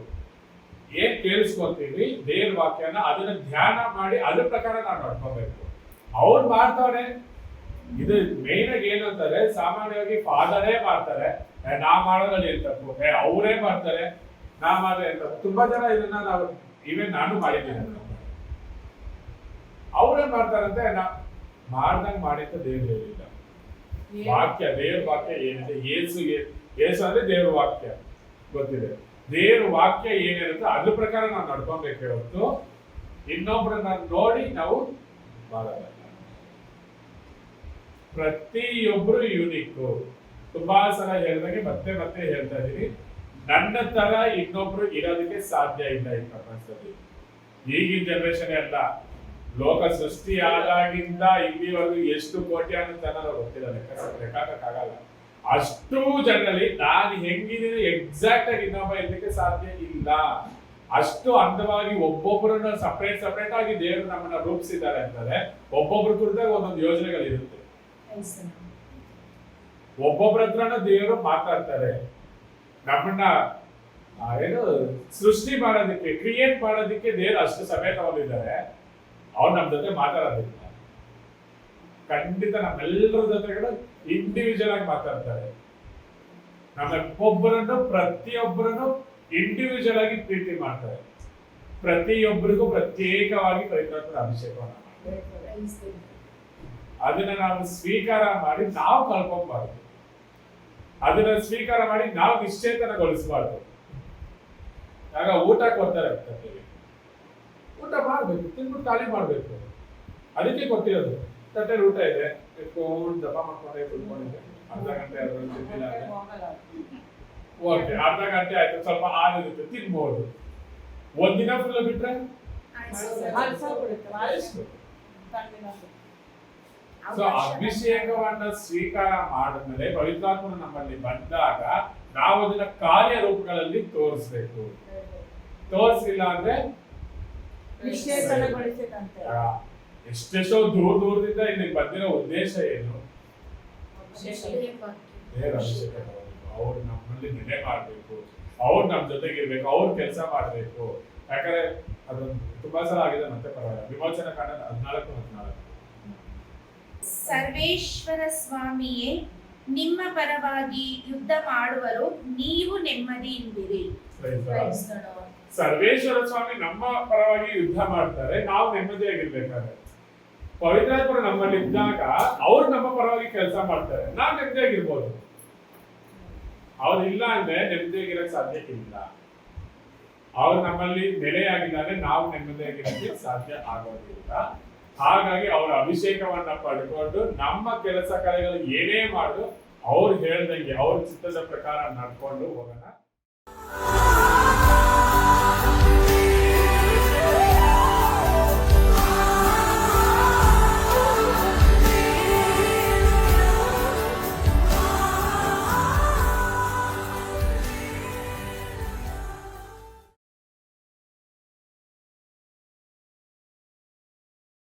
ಏನ್ ಕೇಳಿಸ್ಕೊತೀವಿ ದೇವ್ರ ವಾಕ್ಯನ, ಅದನ್ನ ಧ್ಯಾನ ಮಾಡಿ ಅದ್ರ ಪ್ರಕಾರ ನಾವು ನಡ್ಕೋಬೇಕು. ಅವ್ರು ಮಾಡ್ತಾರೆ. ಇದು ಮೇನ್ ಆಗಿ ಏನು ಅಂತಾರೆ, ಸಾಮಾನ್ಯವಾಗಿ ಫಾದರೇ ಮಾಡ್ತಾರೆ, ನಾ ಮಾಡೋದ್ರಲ್ಲಿ ಏನ್ ತಪ್ಪು, ಅವರೇ ಮಾಡ್ತಾರೆ, ನಾ ಮಾಡಿದ್ರೆ ಏನ್ ತಪ್ಪು. ತುಂಬಾ ಜನ ಇದನ್ನ ನಾವು ಈವನ್ ನಾನು ಮಾಡಿದ್ದೀನಿ. ಅವ್ರೇ ಮಾಡ್ತಾರಂತೆ, ನಾ ಮಾಡ್ದಂಗ್ ಮಾಡಿದ್ದ ದೇವ್ರು ಹೇಳಿಲ್ಲ. ವಾಕ್ಯ, ದೇವ್ರ ವಾಕ್ಯ ಏನಿದೆ, ಏಸು ಅಂದ್ರೆ ದೇವ್ರ ವಾಕ್ಯ ಗೊತ್ತಿದೆ. ದೇವ್ರ ವಾಕ್ಯ ಏನಿರುತ್ತೆ ಅದ್ರ ಪ್ರಕಾರ ನಾವು ನಡ್ಕೊಬೇಕು ಹೊರತು ಇನ್ನೊಬ್ಬರನ್ನ ನೋಡಿ ನಾವು ಮಾಡಲ್ಲ. ಪ್ರತಿಯೊಬ್ರು ಯೂನಿಕ್. ತುಂಬಾ ಸಲ ಹೇಳಿದಾಗೆ ಮತ್ತೆ ಮತ್ತೆ ಹೇಳ್ತಾ ಇದೀನಿ, ನನ್ನ ತರ ಇನ್ನೊಬ್ರು ಇರೋದಕ್ಕೆ ಸಾಧ್ಯ ಇಲ್ಲ ಈ ಪ್ರಪಂಚದಲ್ಲಿ. ಈಗಿನ ಜನರೇಷನ್ ಅಲ್ಲ, ಲೋಕ ಸೃಷ್ಟಿ ಆದಾಗಿಂದ ಇಲ್ಲಿವರೆಗೂ ಎಷ್ಟು ಕೋಟ್ಯಾನು ಜನರು ಗೊತ್ತಿಲ್ಲ, ಲೆಕ್ಕಾಗಲ್ಲ. ಅಷ್ಟು ಜನರಲ್ಲಿ ನಾನು ಹೆಂಗಿದ್ದೀನಿ ಎಕ್ಸಾಕ್ಟ್ ಆಗಿ ಇನ್ನೊಬ್ಬ ಇರ್ಲಿಕ್ಕೆ ಸಾಧ್ಯ ಇಲ್ಲ. ಅಷ್ಟು ಅಂದವಾಗಿ ಒಬ್ಬೊಬ್ಬರನ್ನ ಸಪರೇಟ್ ಆಗಿ ದೇವರು ನಮ್ಮನ್ನ ರೂಪಿಸಿದ್ದಾರೆ ಅಂತಾರೆ. ಒಬ್ಬೊಬ್ರ ಕುರಿತಾಗ ಒಂದೊಂದು ಯೋಜನೆಗಳಿರುತ್ತೆ. ಒಬ್ಬೊಬ್ಬರ ಹತ್ರನ ದೇವರು ಮಾತಾಡ್ತಾರೆ. ನಮ್ಮನ್ನ ಏನು ಸೃಷ್ಟಿ ಮಾಡೋದಕ್ಕೆ, ಕ್ರಿಯೇಟ್ ಮಾಡೋದಕ್ಕೆ ದೇವರು ಅಷ್ಟು ಸಮಯ ತಗೊಂಡಿದ್ದಾರೆ. ಅವ್ರು ನಮ್ಮ ಜೊತೆ ಮಾತಾಡೋದಿಲ್ಲ. ಖಂಡಿತ ನಮ್ಮೆಲ್ಲರ ಜೊತೆಗಳು ಇಂಡಿವಿಜುವಲ್ ಆಗಿ ಮಾತಾಡ್ತಾರೆ. ನಮ್ಮೊಬ್ಬರನ್ನು ಪ್ರತಿಯೊಬ್ಬರನ್ನು ಇಂಡಿವಿಜುವಲ್ ಆಗಿ ಪ್ರೀತಿ ಮಾಡ್ತಾರೆ. ಪ್ರತಿಯೊಬ್ಬರಿಗೂ ಪ್ರತ್ಯೇಕವಾಗಿ ಪವಿತ್ರಾತ್ಮದ ಅಭಿಷೇಕವನ್ನ ಮಾಡ್ತಾರೆ. ಅದನ್ನ ನಾವು ಸ್ವೀಕಾರ ಮಾಡಿ ನಾವು ಕಳ್ಕೊಬಾರ್ದು. ಅದನ್ನ ಸ್ವೀಕಾರ ಮಾಡಿ ನಾವು ನಿಶ್ಚೇತನಗೊಳಿಸಬಾರ್ದು. ಆಗ ಊಟ ಕೊಡ್ತಾರೆ ತಟ್ಟೆಗೆ, ಊಟ ಮಾಡ್ಬೇಕು, ತಿನ್ಬಿಟ್ಟು ಖಾಲಿ ಮಾಡ್ಬೇಕು. ಅದಕ್ಕೆ ಕೊಟ್ಟಿರೋದು. ತಟ್ಟೆಲಿ ಊಟ ಇದೆ, ಇಟ್ಕೊಂಡು ಜಪ ಮಾಡ್ಕೊಂಡೆ ಕುತ್ಕೊಂಡಿದ್ದೆ. ಅರ್ಧ ಗಂಟೆ ಅದರಲ್ಲಿ ತಿಂದಿಲ್ಲ ಓಕೆ, ಅರ್ಧ ಗಂಟೆ ಆಯ್ತು, ಸ್ವಲ್ಪ ಹಾಲಿರುತ್ತೆ, ತಿನ್ಬಹುದು. ಒಂದಿನ ಫುಲ್ ಬಿಟ್ರೆ ಸೊ ಅಭಿಷೇಕವನ್ನ ಸ್ವೀಕಾರ ಮಾಡಿದ್ಮೇಲೆ ಪವಿತ್ರಾತ್ಮನ ನಮ್ಮಲ್ಲಿ ಬಂದಾಗ ನಾವು ಅದನ್ನ ಕಾರ್ಯರೂಪಗಳಲ್ಲಿ ತೋರಿಸ್ಬೇಕು. ತೋರಿಸಿಲ್ಲ ಅಂದ್ರೆ ಎಷ್ಟೆಷ್ಟೋ ದೂರದಿಂದ ಇಲ್ಲಿಗೆ ಬಂದಿರೋ ಉದ್ದೇಶ ಏನು? ದೇವರ ಅಭಿಷೇಕ. ಅವ್ರು ನಮ್ಮಲ್ಲಿ ನೆಲೆ ಮಾಡ್ಬೇಕು, ಅವ್ರು ನಮ್ಮ ಜೊತೆಗಿರ್ಬೇಕು, ಅವ್ರು ಕೆಲಸ ಮಾಡ್ಬೇಕು. ಯಾಕಂದ್ರೆ ಅದೊಂದು ತುಂಬಾ ಸಲ ಆಗಿದೆ. ಮತ್ತೆ ಪರವಾಗಿಲ್ಲ. ವಿಮೋಚನಾ ಕಾಂಡ 14:14. ಸರ್ವೇಶ್ವರ ಸ್ವಾಮಿಯೇ ನಿಮ್ಮ ಪರವಾಗಿ ಯುದ್ಧ ಮಾಡುವರು, ನೀವು ನೆಮ್ಮದಿಯಿಂದಿರಿ. ಸರ್ವೇಶ್ವರ ಸ್ವಾಮಿ ನಮ್ಮ ಪರವಾಗಿ ಯುದ್ಧ ಮಾಡ್ತಾರೆ, ನಾವು ನೆಮ್ಮದಿಯಾಗಿರ್ಬೇಕಾದ್ರೆ. ಪವಿತ್ರಾತ್ಮರು ನಮ್ಮಲ್ಲಿ ಇದ್ದಾಗ ಅವ್ರು ನಮ್ಮ ಪರವಾಗಿ ಕೆಲಸ ಮಾಡ್ತಾರೆ, ನಾವು ನೆಮ್ಮದಿಯಾಗಿರ್ಬೋದು. ಅವ್ರು ಇಲ್ಲ ಅಂದ್ರೆ ನೆಮ್ಮದಿಯಾಗಿರಕ್ ಸಾಧ್ಯ ಇಲ್ಲ. ಅವ್ರು ನಮ್ಮಲ್ಲಿ ನೆಲೆಯಾಗಿಲ್ಲ ಅಂದ್ರೆ ನಾವು ನೆಮ್ಮದಿಯಾಗಿರಕ್ಕೆ ಸಾಧ್ಯ ಆಗೋದಿಲ್ಲ. ಹಾಗಾಗಿ ಅವರ ಅಭಿಷೇಕವನ್ನ ಪಡ್ಕೊಂಡು ನಮ್ಮ ಕೆಲಸ ಕಾರ್ಯಗಳು ಏನೇ ಮಾಡು ಅವ್ರು ಹೇಳ್ದಂಗೆ ಅವ್ರ ಚಿತ್ತದ ಪ್ರಕಾರ ನಡ್ಕೊಂಡು ಹೋಗೋಣ.